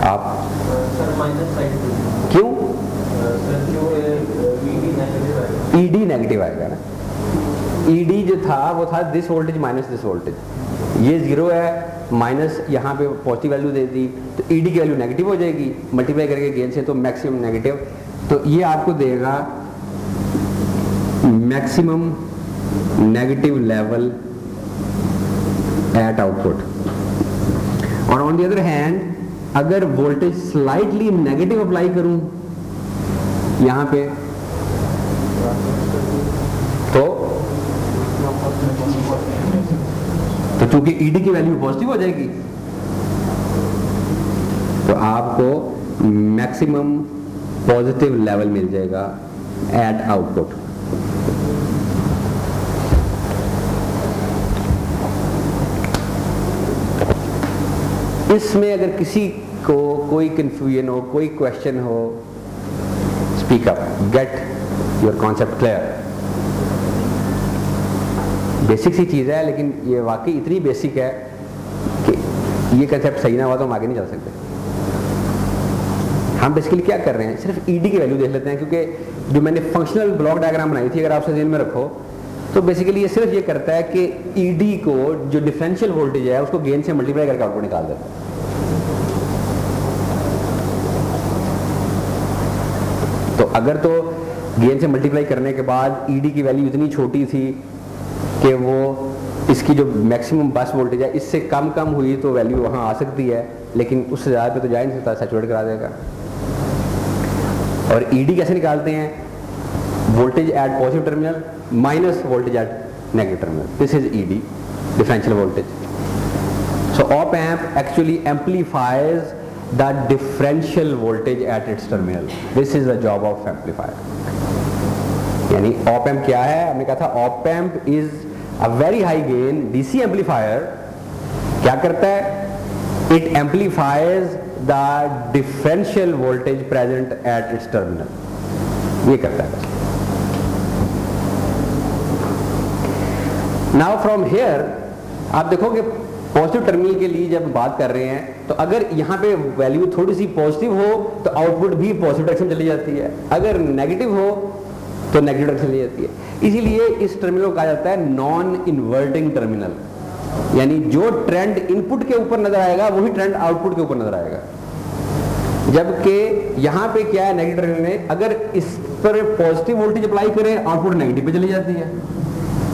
आप क्यों? ईडी नेगेटिव आएगा ना। ईडी जो था वो था this voltage minus this voltage, ये 0 है, माइनस यहाँ पे पॉजिटिव वैल्यू दे दी तो ईडी की वैल्यू नेगेटिव हो जाएगी, मल्टीप्लाई करके गेन से तो मैक्सिमम नेगेटिव, तो ये आपको देगा maximum negative level at output. और ऑन द अदर हैंड अगर वोल्टेज स्लाइटली नेगेटिव अप्लाई करूं यहां पे तो चूंकि ईडी की वैल्यू पॉजिटिव हो जाएगी तो आपको मैक्सिमम पॉजिटिव लेवल मिल जाएगा एट आउटपुट। इसमें अगर किसी को कोई कंफ्यूजन हो, कोई क्वेश्चन हो, speak up, get your concept clear. Basic सी चीज़ है लेकिन ये वाकई इतनी बेसिक है कि ये कंसेप्ट सही ना हुआ तो हम आगे नहीं चल सकते। हम बेसिकली क्या कर रहे हैं, सिर्फ ईडी की वैल्यू देख लेते हैं, क्योंकि जो मैंने फंक्शनल ब्लॉक डायग्राम बनाई थी अगर आप ध्यान में रखो तो बेसिकली ये सिर्फ ये करता है कि ईडी को जो डिफरेंशियल वोल्टेज है उसको गेन से मल्टीप्लाई करके आउटपुट निकाल देता है। तो अगर तो गेन से मल्टीप्लाई करने के बाद ईडी की वैल्यू इतनी छोटी थी कि वो इसकी जो मैक्सिमम बस वोल्टेज है इससे कम हुई तो वैल्यू वहां आ सकती है, लेकिन उससे ज़्यादा पे तो जा ही नहीं सकता, सैचुरेट करा देगा। और ईडी कैसे निकालते हैं? Voltage at positive terminal minus voltage at negative terminal, this is ED, differential voltage. So op amp actually amplifies the differential voltage at its terminal, this is the job of amplifier. यानी op amp क्या है? हमने कहा था op amp is a very high gain DC amplifier क्या करता है? It amplifies the differential voltage present at its terminal, ये करता है। नाउ फ्रॉम हियर आप देखोगे पॉजिटिव टर्मिनल के लिए जब बात कर रहे हैं तो अगर यहाँ पे वैल्यू थोड़ी सी पॉजिटिव हो तो आउटपुट भी पॉजिटिव डायरेक्शन चली जाती है, अगर नेगेटिव हो तो नेगेटिव डायरेक्शन चली जाती है। इसीलिए इस टर्मिनल को कहा जाता है नॉन इन्वर्टिंग टर्मिनल, यानी जो ट्रेंड इनपुट के ऊपर नजर आएगा वही ट्रेंड आउटपुट के ऊपर नजर आएगा। जबकि यहाँ पे क्या है, नेगेटिव टर्मिनल में अगर इस पर पॉजिटिव वोल्टेज अप्लाई करें आउटपुट नेगेटिव पे चली जाती है,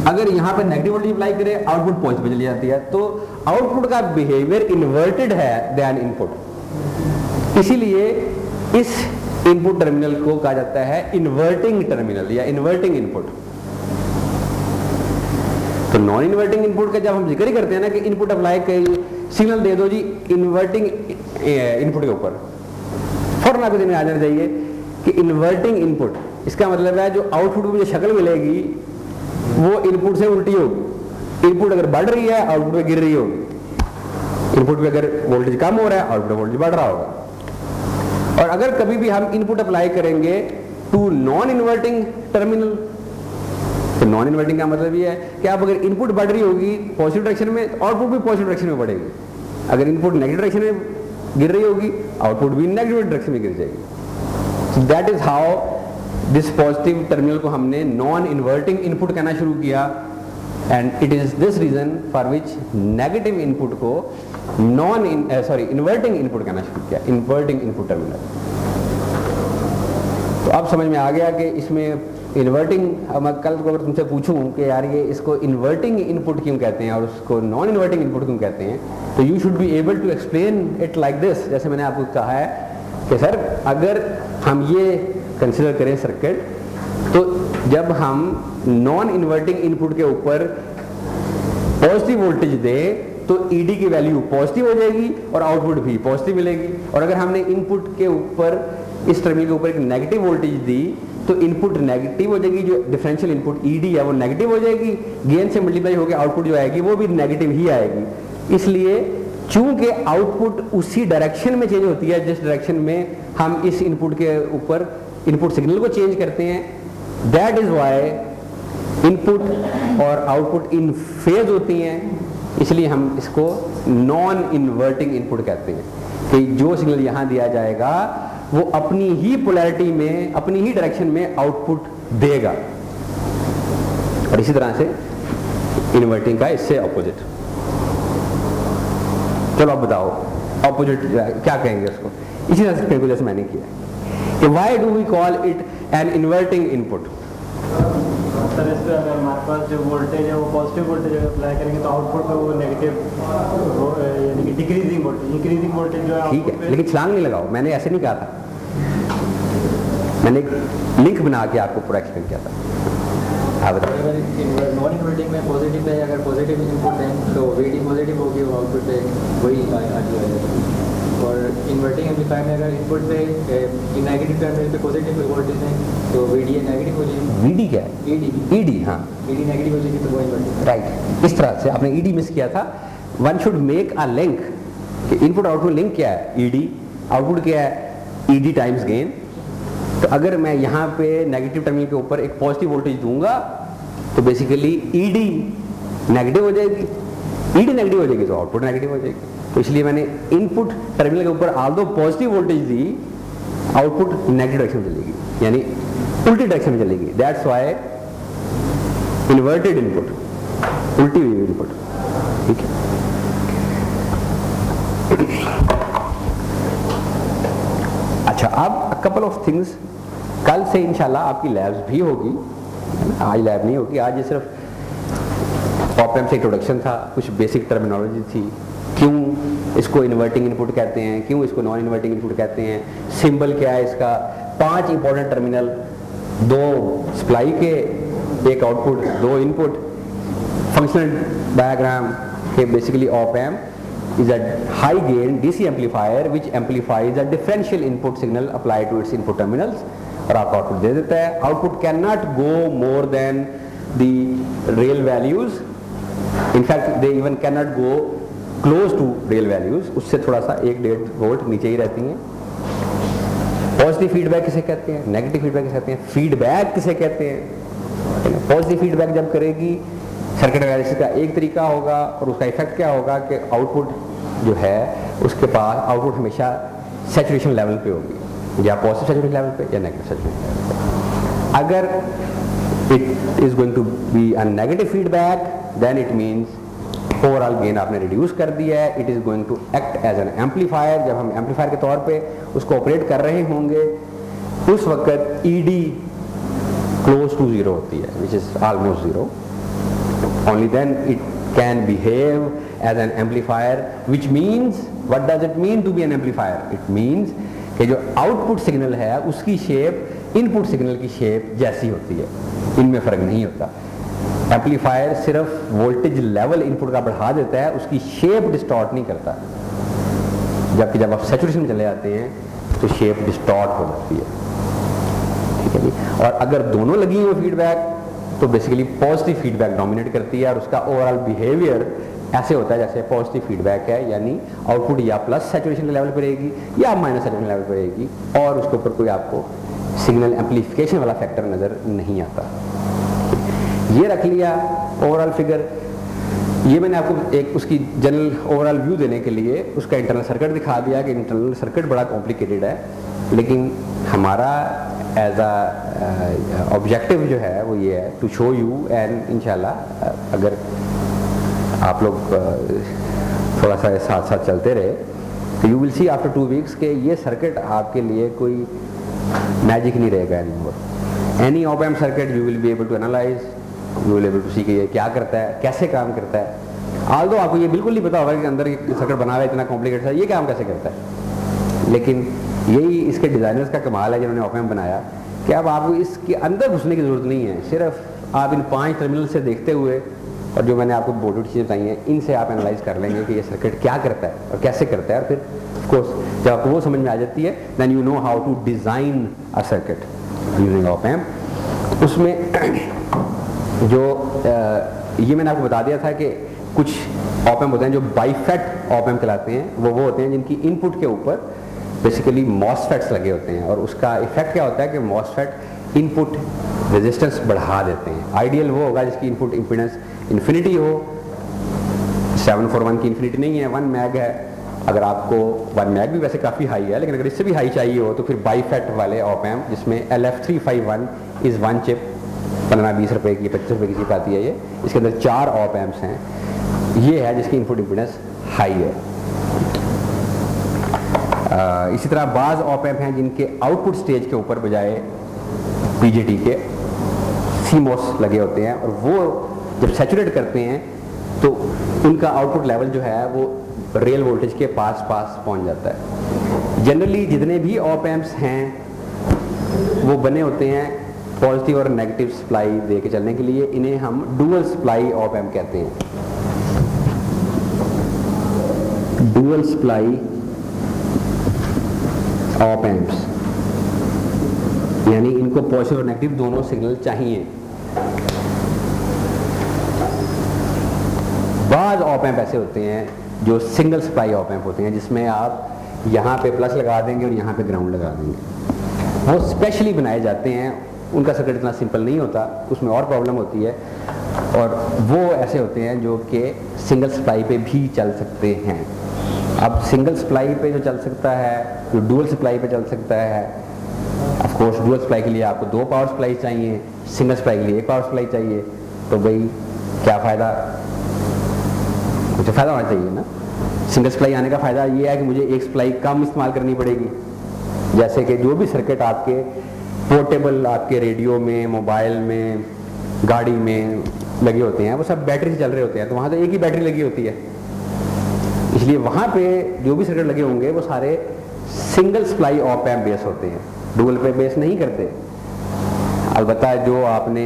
अगर यहाँ पे नेगेटिव वोल्टेज अप्लाई करें आउटपुट पॉजिटिव पे चली जाती है। तो आउटपुट का बिहेवियर इन्वर्टेड है देन इनपुट, इसीलिए इस इनपुट टर्मिनल को कहा जाता है इन्वर्टिंग टर्मिनल या इन्वर्टिंग इनपुट। तो नॉन इन्वर्टिंग इनपुट का जब हम जिक्र ही करते हैं ना कि इनपुट अप्लाई सिग्नल दे दो जी इन्वर्टिंग इनपुट के ऊपर, फौरन आपको दिन आ जाना चाहिए कि इन्वर्टिंग इनपुट, इसका मतलब है जो आउटपुट में जो शक्ल मिलेगी वो इनपुट से उल्टी होगी। इनपुट अगर बढ़ रही है आउटपुट में गिर रही होगी, इनपुट में अगर वोल्टेज कम हो रहा है आउटपुट में वोल्टेज बढ़ रहा होगा। और अगर कभी भी हम इनपुट अप्लाई करेंगे टू नॉन इन्वर्टिंग टर्मिनल, तो नॉन इन्वर्टिंग का मतलब ये है कि आप अगर इनपुट बढ़ रही होगी पॉजिटिव डायरेक्शन में तो आउटपुट भी पॉजिटिव डायरेक्शन में बढ़ेगी, अगर इनपुट नेगेटिव डायरेक्शन में गिर रही होगी आउटपुट भी नेगेटिव डायरेक्शन में गिर जाएगी। That is how this positive terminal को हमने नॉन इन्वर्टिंग इनपुट कहना शुरू किया, and it is this reason for which negative input को इन्वर्टिंग इनपुट कहना शुरू किया, इन्वर्टिंग इनपुट टर्मिनल। तो अब समझ में आ गया कि इसमें इन्वर्टिंग, मैं कल को अगर तुमसे पूछूं कि यार ये इसको इन्वर्टिंग इनपुट क्यों कहते हैं और उसको नॉन इन्वर्टिंग इनपुट क्यों कहते हैं, तो you should be able to explain it like this. जैसे मैंने आपको कहा है कि सर अगर हम ये कंसिडर करें सर्किट, तो जब हम नॉन इन्वर्टिंग इनपुट के ऊपर पॉजिटिव वोल्टेज दें तो ईडी की वैल्यू पॉजिटिव हो जाएगी और आउटपुट भी पॉजिटिव मिलेगी। और अगर हमने इनपुट के ऊपर इस टर्मिनल के ऊपर एक नेगेटिव वोल्टेज दी तो इनपुट नेगेटिव हो जाएगी, जो डिफरेंशियल इनपुट ईडी है वो नेगेटिव हो जाएगी, गेन से मल्टीप्लाई होकर आउटपुट जो आएगी वो भी नेगेटिव ही आएगी। इसलिए चूंकि आउटपुट उसी डायरेक्शन में चेंज होती है जिस डायरेक्शन में हम इस इनपुट के ऊपर इनपुट सिग्नल को चेंज करते हैं, दैट इज वाई इनपुट और आउटपुट इन फेज होती हैं। इसलिए हम इसको नॉन इन्वर्टिंग इनपुट कहते हैं कि जो सिग्नल यहां दिया जाएगा वो अपनी ही पोलैरिटी में, अपनी ही डायरेक्शन में आउटपुट देगा। और इसी तरह से इन्वर्टिंग का इससे ऑपोजिट। चलो आप बताओ ऑपोजिट क्या कहेंगे उसको, इसी तरह से जैसे मैंने किया कि why do we call it an inverting input. Sir इस पे अगर हमारे पास जो वोल्टेज है वो पॉजिटिव वोल्टेज अगर अप्लाई करेंगे तो आउटपुट पे वो नेगेटिव यानी कि डिक्रीजिंग वोल्टेज, इंक्रीजिंग वोल्टेज जो है ठीक है, लेकिन छलांग नहीं लगाओ, मैंने ऐसे नहीं कहा था, मैंने एक लिंक बना के आपको पूरा एक्सप्लेन किया था। आप बताओ। नॉन इन्वर्टिंग में पॉजिटिव है, अगर पॉजिटिव इनपुट है तो वीडी पॉजिटिव होगी, वो आउटपुट पे वही आगे आ जाएगी। और इन्वर्टिंग एम्पलीफायर में अगर इनपुट पे नेगेटिव टर्मिनल पे पॉजिटिव वोल्टेज है तो वीडी नेगेटिव हो जाएगी। वीडी क्या है? ईडी। हाँ, ईडी नेगेटिव हो जाएगी तो वो इन्वर्टिंग। राइट, इस तरह से आपने ईडी मिस किया था। One should make a link कि इनपुट आउटपुट लिंक क्या है, ईडी, आउटपुट क्या है, ईडी टाइम्स गेन। तो अगर मैं यहाँ पे नेगेटिव टर्मिनल के ऊपर एक पॉजिटिव वोल्टेज दूंगा तो बेसिकली ईडी नेगेटिव हो जाएगी, ईडी नेगेटिव हो जाएगी तो आउटपुट नेगेटिव हो जाएगी। तो इसलिए मैंने इनपुट टर्मिनल के ऊपर आल्दो पॉजिटिव वोल्टेज दी, आउटपुट नेगेटिव डायरेक्शन में चलेगी, यानी उल्टी डायरेक्शन में चलेगी। दैट्स व्हाई इन्वर्टेड इनपुट, उल्टी हुई इनपुट। ठीक है, अच्छा अब कपल ऑफ थिंग्स, कल से इंशाल्लाह आपकी लैब्स भी होगी, आज लैब नहीं होगी, आज ये सिर्फ ऑप एम्प से इंट्रोडक्शन था, कुछ बेसिक टर्मिनोलॉजी थी, क्यों इसको इन्वर्टिंग इनपुट कहते हैं, क्यों इसको नॉन इन्वर्टिंग इनपुट कहते हैं, सिंबल क्या है इसका, 5 इंपॉर्टेंट टर्मिनल, 2 सप्लाई के, 1 आउटपुट, 2 इनपुट, फंक्शनल डायग्राम के basically op amp is a high gain DC amplifier which amplifies a differential input signal applied to its input terminals और आपको output दे देता है। Output can not go more than the real values in fact they even can not go close to real values, उससे थोड़ा सा 1-1.5 volt नीचे ही रहती हैं। पॉजिटिव फीडबैक किसे कहते हैं, नेगेटिव फीडबैक किसे कहते हैं, फीडबैक किसे कहते हैं। पॉजिटिव फीडबैक जब करेगी सर्किट एनालिसिस का एक तरीका होगा और उसका इफेक्ट क्या होगा कि आउटपुट जो है उसके पास आउटपुट हमेशा सैचुरेशन लेवल पे होगी, या पॉजिटिव सैचुरेशन लेवल पे या नेगेटिव सैचुरेशन लेवल पे। अगर it is going to be a negative feedback then it means overall gain आपने रिड्यूस कर दिया है। It is going to act as an amplifier, जब हम एम्पलीफायर के तौर पे उसको ऑपरेट कर रहे होंगे उस वक्त ईडी क्लोज टू जीरो होती है, which is almost zero. Only then it can behave as an amplifier, which means, what does it mean to be an amplifier? It means कि जो आउटपुट सिग्नल है उसकी शेप इनपुट सिग्नल की shape जैसी होती है, इनमें फर्क नहीं होता। एम्पलीफायर सिर्फ वोल्टेज लेवल इनपुट का बढ़ा देता है, उसकी शेप डिस्टॉर्ट नहीं करता। जबकि जब आप सैचुरेशन में चले जाते हैं तो शेप डिस्टॉर्ट हो जाती है, ठीक है जी। और अगर दोनों लगी हुई फीडबैक तो बेसिकली पॉजिटिव फीडबैक डोमिनेट करती है और उसका ओवरऑल बिहेवियर ऐसे होता है जैसे पॉजिटिव फीडबैक है, यानी आउटपुट या प्लस सैचुरेशन लेवल पर रहेगी या माइनस सैचुरेशन लेवल पर रहेगी और उसके ऊपर कोई आपको सिग्नल एम्पलीफिकेशन वाला फैक्टर नज़र नहीं आता। ये रख लिया ओवरऑल फिगर। ये मैंने आपको एक उसकी जनरल ओवरऑल व्यू देने के लिए उसका इंटरनल सर्किट दिखा दिया कि इंटरनल सर्किट बड़ा कॉम्प्लिकेटेड है, लेकिन हमारा एज अ ऑब्जेक्टिव जो है वो ये है टू शो यू, एंड इंशाल्लाह अगर आप लोग थोड़ा सा साथ साथ चलते रहे तो you will see after 2 weeks के ये सर्किट आपके लिए कोई मैजिक नहीं रहेगा anymore. Any op amp circuit you will be able to analyse, you will able to see कि ये क्या करता है, कैसे काम करता है। आल्दो आपको ये बिल्कुल नहीं पता होगा कि अंदर सर्किट बना हुआ है इतना कॉम्प्लिकेटेड है, ये काम कैसे करता है, लेकिन यही इसके डिज़ाइनर्स का कमाल है जिन्होंने ऑप एम्प बनाया कि अब आपको इसके अंदर घुसने की ज़रूरत नहीं है, सिर्फ आप इन 5 टर्मिनल से देखते हुए और जो मैंने आपको बोर्ड चीज़ें बताई हैं इनसे आप एनालाइज कर लेंगे कि ये सर्किट क्या करता है और कैसे करता है। और फिर ऑफ कोर्स जब आपको वो समझ में आ जाती है then you know how to design a circuit using op amp. उसमें जो ये मैंने आपको बता दिया था कि कुछ ऑप एम्प होते हैं जो बाईफेट ऑप एम्प कहलाते हैं, वो होते हैं जिनकी इनपुट के ऊपर बेसिकली मॉसफेट्स लगे होते हैं और उसका इफेक्ट क्या होता है कि मॉसफेट इनपुट रेजिस्टेंस बढ़ा देते हैं। आइडियल वो होगा जिसकी इनपुट इम्पीडेंस इन्फिनिटी हो, 741 की इन्फिनिटी नहीं है, 1 मैग है। अगर आपको 1 मैग भी वैसे काफ़ी हाई है, लेकिन अगर इससे भी हाई चाहिए हो तो फिर बाईफेट वाले ऑप एम्प जिसमें LF351 इज़ 1 चिप, 15-20 रुपए की 25 रुपए की चिप आती है। ये इसके अंदर 4 ऑप एम्प्स हैं, ये है जिसकी इनपुट इम्पीडेंस हाई है। इसी तरह बाज़ ऑप एम्प हैं जिनके आउटपुट स्टेज के ऊपर बजाय पीजेटी के सीमोस लगे होते हैं और वो जब सैचुरेट करते हैं तो उनका आउटपुट लेवल जो है वो रियल वोल्टेज के पास पहुंच जाता है। जनरली जितने भी ऑप एम्प्स हैं वो बने होते हैं पॉजिटिव और नेगेटिव सप्लाई दे के चलने के लिए, इन्हें हम डुअल सप्लाई ऑप एम्प कहते हैं। डुअल सप्लाई ऑप एम्प्स यानी इनको पॉजिटिव और नेगेटिव दोनों सिग्नल चाहिए। बाज़ ऑप एम्प ऐसे होते हैं जो सिंगल सप्लाई ऑप एम्प होते हैं जिसमें आप यहाँ पे प्लस लगा देंगे और यहाँ पे ग्राउंड लगा देंगे। वो स्पेशली बनाए जाते हैं, उनका सर्किट इतना सिंपल नहीं होता, उसमें और प्रॉब्लम होती है। और वो ऐसे होते हैं जो कि सिंगल सप्लाई पे भी चल सकते हैं। अब सिंगल सप्लाई पे जो चल सकता है, जो डुअल सप्लाई पे चल सकता है, ऑफ कोर्स डुअल सप्लाई के लिए आपको 2 पावर सप्लाई चाहिए, सिंगल सप्लाई के लिए 1 पावर सप्लाई चाहिए। तो भाई क्या फ़ायदा, मुझे फ़ायदा होना चाहिए ना। सिंगल सप्लाई आने का फ़ायदा ये है कि मुझे एक सप्लाई कम इस्तेमाल करनी पड़ेगी। जैसे कि जो भी सर्किट आपके पोर्टेबल आपके रेडियो में, मोबाइल में, गाड़ी में लगे होते हैं वो सब बैटरी से चल रहे होते हैं, तो वहाँ तो एक ही बैटरी लगी होती है, इसलिए वहाँ पे जो भी सर्किट लगे होंगे वो सारे single supply op amp base होते हैं, डुअल पे बेस नहीं करते। अलबत्ता जो आपने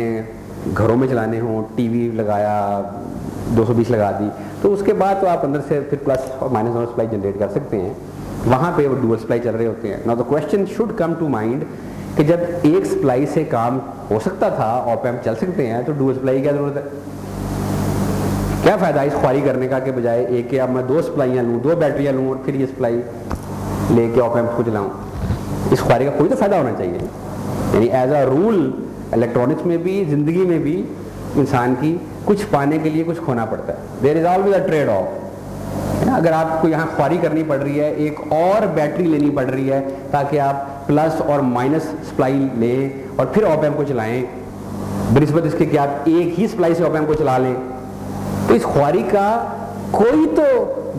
घरों में चलाने हो, टीवी लगाया 220 लगा दी, तो उसके बाद तो आप अंदर से फिर प्लस और माइनस दोनों सप्लाई जनरेट कर सकते हैं, वहाँ पे वो डुअल सप्लाई चल रहे होते हैं। Now the question should come to mind कि जब एक सप्लाई से काम हो सकता था, ऑप एम्प चल सकते हैं, तो डुअल सप्लाई की क्या जरूरत है? क्या फ़ायदा इस ख्वारी करने का, के बजाय एक के अब मैं 2 सप्लाइयाँ लूँ, 2 बैटरियाँ लूँ और फिर ये सप्लाई लेके ऑप एम्प को चलाऊँ। इस ख्वारी का कोई तो फ़ायदा होना चाहिए। यानी एज अ रूल इलेक्ट्रॉनिक्स में भी, ज़िंदगी में भी इंसान की कुछ पाने के लिए कुछ खोना पड़ता है। There is always a trade off. अगर आपको यहाँ ख्वारी करनी पड़ रही है, एक और बैटरी लेनी पड़ रही है ताकि आप प्लस और माइनस सप्लाई लें और फिर ऑप एम्प को चलाएं, बनिस्बत इसके कि आप एक ही सप्लाई से ऑप एम्प को चला लें, तो इस ख्वारी का कोई तो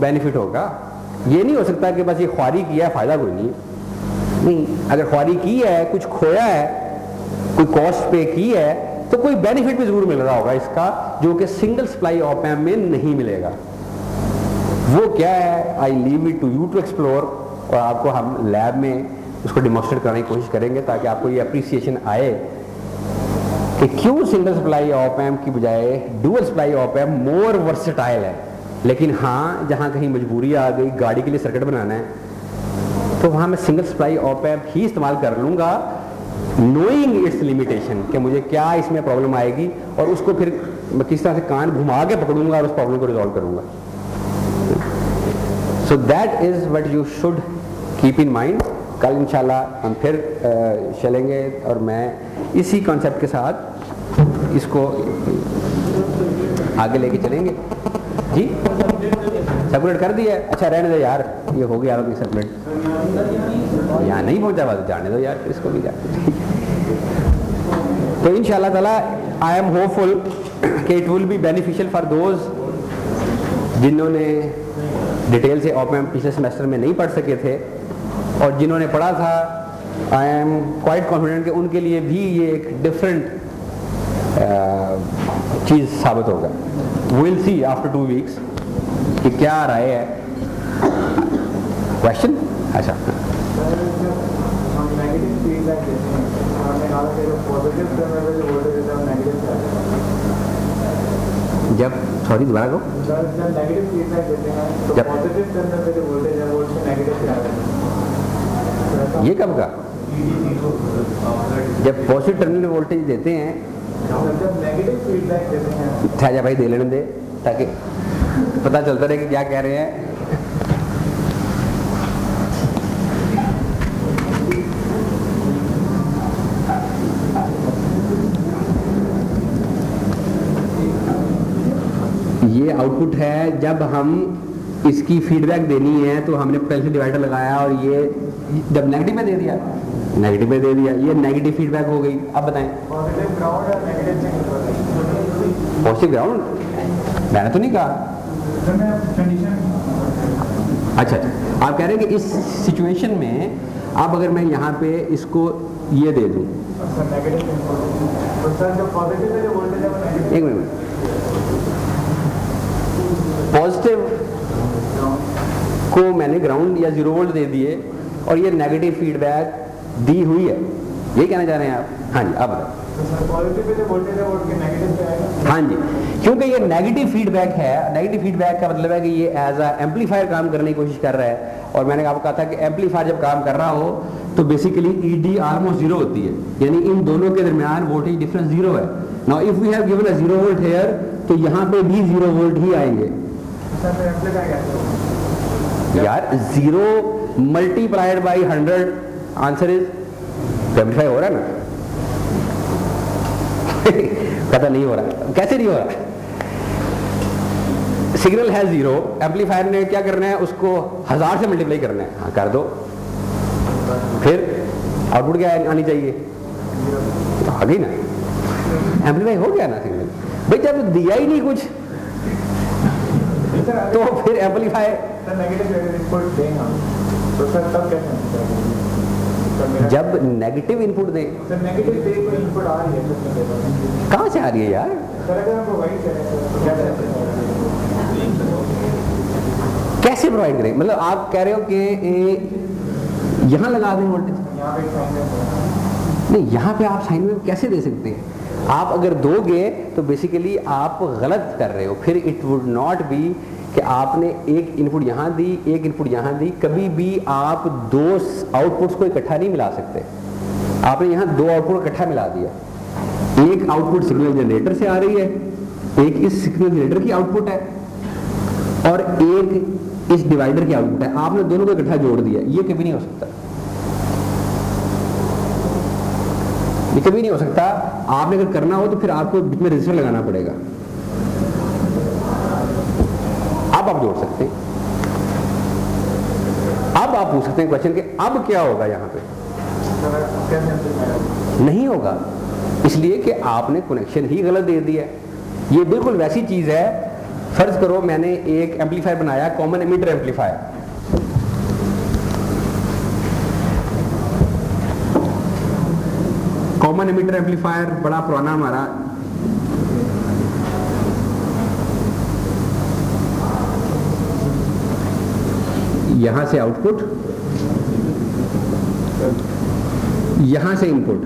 बेनिफिट होगा। ये नहीं हो सकता कि बस ये ख्वारी किया है, फ़ायदा कोई नहीं। अगर ख्वारी की है, कुछ खोया है, कोई कॉस्ट पे की है, तो कोई बेनिफिट भी जरूर मिल रहा होगा इसका, जो कि सिंगल सप्लाई ऑप एम्प में नहीं मिलेगा। वो क्या है, I leave it to you to explore, और आपको हम लैब में उसको डिमॉन्स्ट्रेट करने की कोशिश करेंगे ताकि आपको ये अप्रिसिएशन आए कि क्यों सिंगल सप्लाई ऑप एम्प की बजाय डुअल सप्लाई ऑप एम्प मोर वर्सेटाइल है। लेकिन हाँ, जहाँ कहीं मजबूरी आ गई, गाड़ी के लिए सर्किट बनाना है, तो वहाँ मैं सिंगल सप्लाई ऑप एम्प ही इस्तेमाल कर लूँगा, नोइंग इट्स लिमिटेशन, कि मुझे क्या इसमें प्रॉब्लम आएगी, और उसको फिर मैं किस तरह से कान घुमा के पकड़ूंगा और उस प्रॉब्लम को रिजॉल्व करूँगा। सो that is what you should keep in mind. कल इंशाल्लाह हम फिर चलेंगे और मैं इसी कॉन्सेप्ट के साथ इसको आगे लेके चलेंगे। जी सेपरेट कर दिया? अच्छा रहने दो यार, ये हो गया सेपरेट, यहाँ नहीं पहुँचा बात, जाने दो यार इसको भी जाने। तो इंशाल्लाह ताला आई एम होपफुल कि it will be beneficial for those जिन्होंने डिटेल से ऑप एम्प पिछले सेमेस्टर में नहीं पढ़ सके थे, और जिन्होंने पढ़ा था आई एम क्वाइट कॉन्फिडेंट कि उनके लिए भी ये एक डिफरेंट चीज़ साबित होगा। विल सी आफ्टर 2 वीक्स कि क्या राय है। क्वेश्चन? अच्छा, जब सॉरी दोबारा को नेगेटिव फीडबैक देते हैं तो पॉजिटिव टर्मिनल पे जो वोल्टेज है वो उससे नेगेटिव पे आ जाता है। ये कब का? जब पॉजिटिव टर्मिनल वोल्टेज देते हैं, जब नेगेटिव फीडबैक देते हैं। अच्छा भाई दे लेने दे ताकि पता चलता रहे कि क्या कह रहे हैं। ये आउटपुट है, जब हम इसकी फीडबैक देनी है तो हमने पोटेंशियल डिवाइडर लगाया और ये जब नेगेटिव में दे दिया, नेगेटिव में दे दिया, ये नेगेटिव फीडबैक हो गई। अब बताएं पॉजिटिव ग्राउंड है, नेगेटिव से पॉजिटिव ग्राउंड मैंने तो नहीं कहा। अच्छा, आप कह रहे हैं कि इस सिचुएशन में अब अगर मैं यहाँ पे इसको ये दे दूँ, एक मिनट, पॉजिटिव को मैंने ग्राउंड या 0 वोल्ट दे दिए और ये नेगेटिव फीडबैक दी हुई है, ये कहना चाह रहे हैं आप? हाँ जी, अब हाँ जी, क्योंकि ये नेगेटिव फीडबैक है। नेगेटिव फीडबैक का मतलब है कि ये एज अ एम्पलीफायर काम करने की कोशिश कर रहा है, और मैंने आपको कहा था कि एम्पलीफायर जब काम कर रहा हो तो बेसिकली ईडी ऑलमोस्ट 0 होती है, यानी इन दोनों के दरमियान वोल्टेज डिफरेंस 0 है। Now if we have given a 0 volt here, तो यहाँ पे भी 0 वोल्ट ही आएंगे यार। 0 multiplied by 100, answer is amplify हो रहा है ना? पता नहीं हो रहा, कैसे नहीं हो रहा? सिग्नल है 0, एम्पलीफायर ने क्या करना है, उसको 1000 से मल्टीप्लाई करना है। हाँ कर दो, फिर आउटपुट क्या आनी चाहिए? तो आ गई ना, एम्पलीफाई हो गया ना सिग्नल। भाई जब दिया ही नहीं कुछ तो फिर एम्पलीफाई जब नेगेटिव इनपुट दे, इनपुट आ रही है, कहाँ से आ रही है यार? कैसे प्रोवाइड करें? मतलब आप कह रहे हो कि यहाँ लगा दें वोल्टेज? नहीं, यहाँ पे आप साइन वेव कैसे दे सकते हैं? आप अगर दोगे तो बेसिकली आप गलत कर रहे हो। फिर इट वुड नॉट बी कि आपने एक इनपुट यहाँ दी, एक इनपुट यहाँ दी। कभी भी आप 2 आउटपुट्स को इकट्ठा नहीं मिला सकते। आपने यहाँ 2 आउटपुट इकट्ठा मिला दिया। एक आउटपुट सिग्नल जनरेटर से आ रही है एक इस सिग्नल जनरेटर की आउटपुट है और एक इस डिवाइडर की आउटपुट है, आपने दोनों को इकट्ठा जोड़ दिया, ये कभी नहीं हो सकता, ये कभी नहीं हो सकता। आपने अगर करना हो तो फिर आपको बीच में रजिस्टर लगाना पड़ेगा। अब आप जोड़ सकते हैं। अब आप पूछ सकते हैं क्वेश्चन कि अब क्या होगा यहां पे? नहीं होगा, इसलिए कि आपने कनेक्शन ही गलत दे दिया। ये बिल्कुल वैसी चीज है, फर्ज करो मैंने एक एम्पलीफायर बनाया, common emitter amplifier, common emitter amplifier बड़ा पुराना हमारा, यहां से आउटपुट, यहां से इनपुट।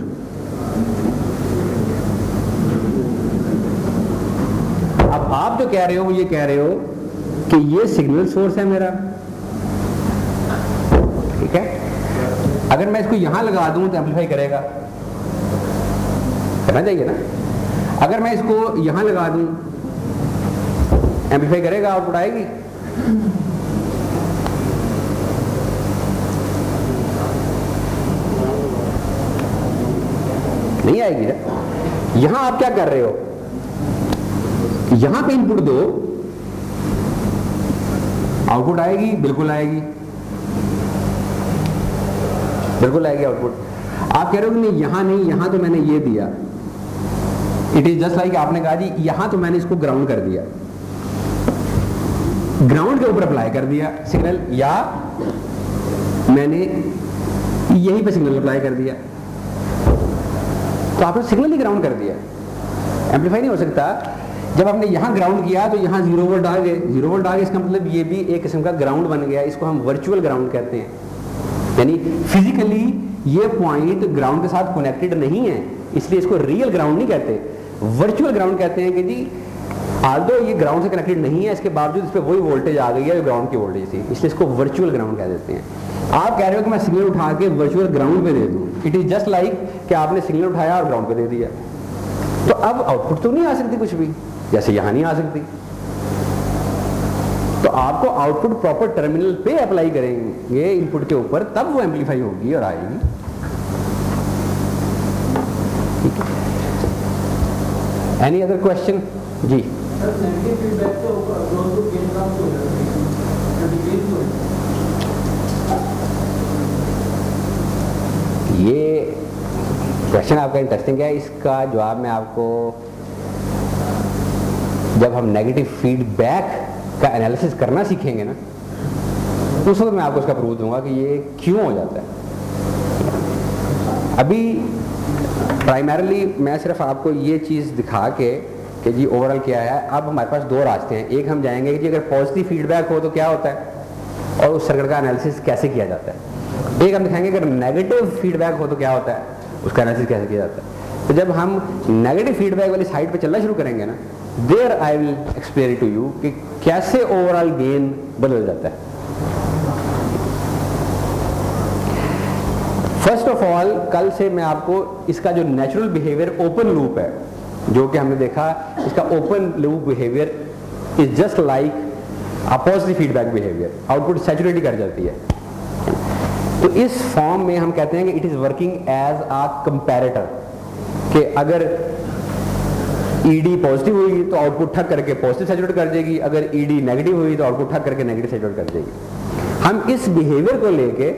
अब आप जो कह रहे हो वो ये कह रहे हो कि ये सिग्नल सोर्स है मेरा, ठीक है। अगर मैं इसको यहां लगा दूं तो एम्पलीफाई करेगा, समझ जाइए ना। अगर मैं इसको यहां लगा दूं एम्पलीफाई करेगा, आउटपुट आएगी? नहीं आएगी ना। यहां आप क्या कर रहे हो, यहां पे इनपुट दो, आउटपुट आएगी? बिल्कुल आएगी, बिल्कुल आएगी आउटपुट। आप कह रहे हो कि नहीं यहां नहीं, यहां तो मैंने ये दिया, इट इज जस्ट लाइक आपने कहा जी यहां तो मैंने इसको ग्राउंड कर दिया, ग्राउंड के ऊपर अप्लाई कर दिया सिग्नल, या मैंने यहीं पे सिग्नल अप्लाई कर दिया, तो आपने सिग्नल ही ग्राउंड कर दिया। एम्पलीफाई नहीं हो सकता। जब आपने यहां ग्राउंड किया तो यहां 0 वोल्ट आ गए, 0 वोल्ट आ गए, इसका मतलब ये भी एक किस्म का ग्राउंड बन गया। इसको हम वर्चुअल ग्राउंड कहते हैं, यानी फिजिकली ये पॉइंट ग्राउंड के साथ कनेक्टेड नहीं है, इसलिए इसको रियल ग्राउंड नहीं कहते, वर्चुअल ग्राउंड कहते हैं। कि जी आल्दो ये ग्राउंड से कनेक्टेड नहीं है, इसके बावजूद इस पर वही वोल्टेज आ गई है जो ग्राउंड की वोल्टेज थी, इसलिए इसको वर्चुअल ग्राउंड कह देते हैं। आप कह रहे हो कि मैं सिग्नल उठा के वर्चुअल ग्राउंड पे दे दूं, इट इज जस्ट लाइक कि आपने सिग्नल उठाया और ग्राउंड पे दे दिया, तो अब आउटपुट तो नहीं आ सकती कुछ भी, जैसे यहां नहीं आ सकती। तो आपको आउटपुट प्रॉपर टर्मिनल पे अप्लाई करेंगे इनपुट के ऊपर, तब वो एम्पलीफाई होगी और आएगी। Any other question? जी ये क्वेश्चन आपका इंटरेस्टिंग है। इसका जवाब मैं आपको जब हम नेगेटिव फीडबैक का एनालिसिस करना सीखेंगे ना, उस वक्त मैं आपको उसका प्रूफ दूंगा कि ये क्यों हो जाता है। अभी प्राइमरीली मैं सिर्फ आपको ये चीज़ दिखा के कि जी ओवरऑल क्या है। अब हमारे पास दो रास्ते हैं, एक हम जाएंगे कि अगर पॉजिटिव फीडबैक हो तो क्या होता है और उस सर्किट का एनालिसिस कैसे किया जाता है। एक हम दिखाएंगे अगर नेगेटिव फीडबैक हो तो क्या होता है, उसका एनालिसिस कैसे किया जाता है। तो जब हम नेगेटिव फीडबैक वाली साइड पे चलना शुरू करेंगे ना, there I will explain to you कि कैसे ओवरऑल गेन बदल जाता है। फर्स्ट ऑफ ऑल कल से मैं आपको इसका जो नेचुरल बिहेवियर ओपन लूप है, जो कि हमने देखा, इसका open loop behaviour is just like a positive feedback behaviour, output saturate कर जाती है। तो इस फॉर्म में हम कहते हैं कि it is working as a comparator, कि अगर ईडी पॉजिटिव हुई तो आउटपुट ठक करके पॉजिटिव सैचुरेट कर देगी, अगर ईडी नेगेटिव हुई तो आउटपुट ठक करके नेगेटिव सैचुरेट कर देगी। हम इस बिहेवियर को लेके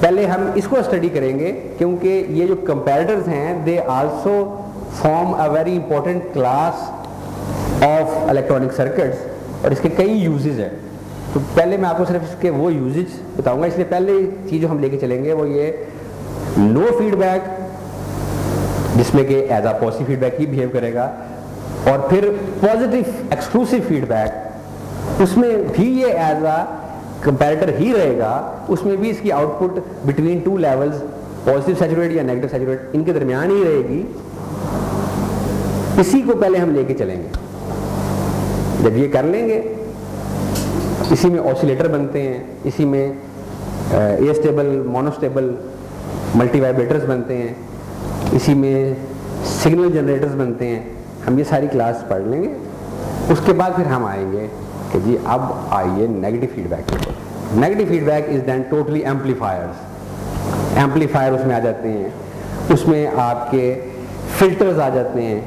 पहले हम इसको स्टडी करेंगे, क्योंकि ये जो कंपैरेटर्स हैं they also form a very important class of electronic circuits, और इसके कई यूजेस हैं। तो पहले मैं आपको सिर्फ इसके वो यूजेस बताऊंगा, इसलिए पहले चीज जो हम लेके चलेंगे वो ये नो फीडबैक, जिसमें कि एज अ पॉजिटिव फीडबैक ही बिहेव करेगा, और फिर पॉजिटिव एक्सक्लूसिव फीडबैक, उसमें भी ये एज अ कंपैरेटर ही रहेगा, उसमें भी इसकी output between two levels, positive saturate या नेगेटिव सैचुरेट, इनके दरमियान ही रहेगी। इसी को पहले हम लेके चलेंगे। जब ये कर लेंगे, इसी में ऑसिलेटर बनते हैं, इसी में एस्टेबल, मोनोस्टेबल, मल्टी वाइब्रेटर्स बनते हैं, इसी में सिग्नल जनरेटर्स बनते हैं। हम ये सारी क्लास पढ़ लेंगे उसके बाद फिर हम आएंगे कि जी अब आइए नेगेटिव फीडबैक के ऊपर। Negative feedback is then totally amplifiers. Amplifier उसमें आ जाते हैं, उसमें आपके फिल्टर्स आ जाते हैं,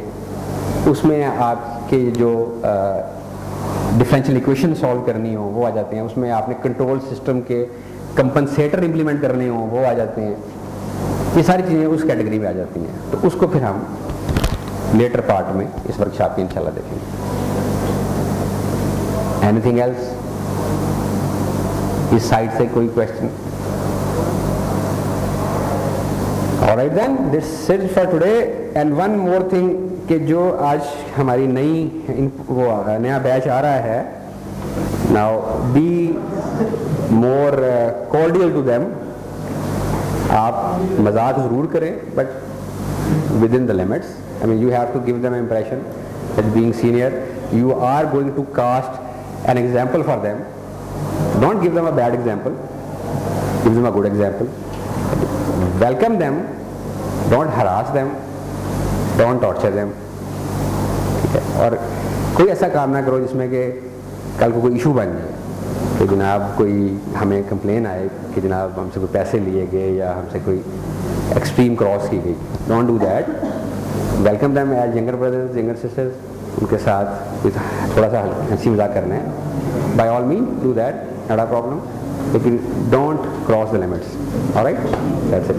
उसमें आपके जो डिफरेंशियल इक्वेशन सॉल्व करनी हो वो आ जाते हैं, उसमें आपने कंट्रोल सिस्टम के कंपनसेटर इंप्लीमेंट करने हो वो आ जाते हैं। ये सारी चीज़ें उस कैटेगरी में आ जाती हैं। तो उसको फिर हम लेटर पार्ट में इस वर्कशॉप की इंशाल्लाह देखेंगे। एनीथिंग एल्स इस साइड से कोई question? Alright then, this is for today. And one more thing कि जो आज हमारी नया बैच आ रहा है, now be more cordial to them. आप मजाक ज़रूर करें but within the limits. I mean, you have to give them an impression that being senior, you are going to cast an example for them. Don't give them a bad example. Give them a good example. Welcome them. Don't harass them. Don't torture them. ठीक है? और कोई ऐसा काम ना करो जिसमें कि कल को कोई इशू बन जाए कि जनाब कोई हमें कंप्लेन आए कि जनाब हमसे कोई पैसे लिए गए या हमसे कोई एक्सट्रीम क्रॉस की गई। Don't do that. Welcome them as younger brothers, younger sisters. उनके साथ थोड़ा सा हंसी मजाक करना है। By all mean do that, not a problem, लेकिन don't cross the limits. Alright, that's it.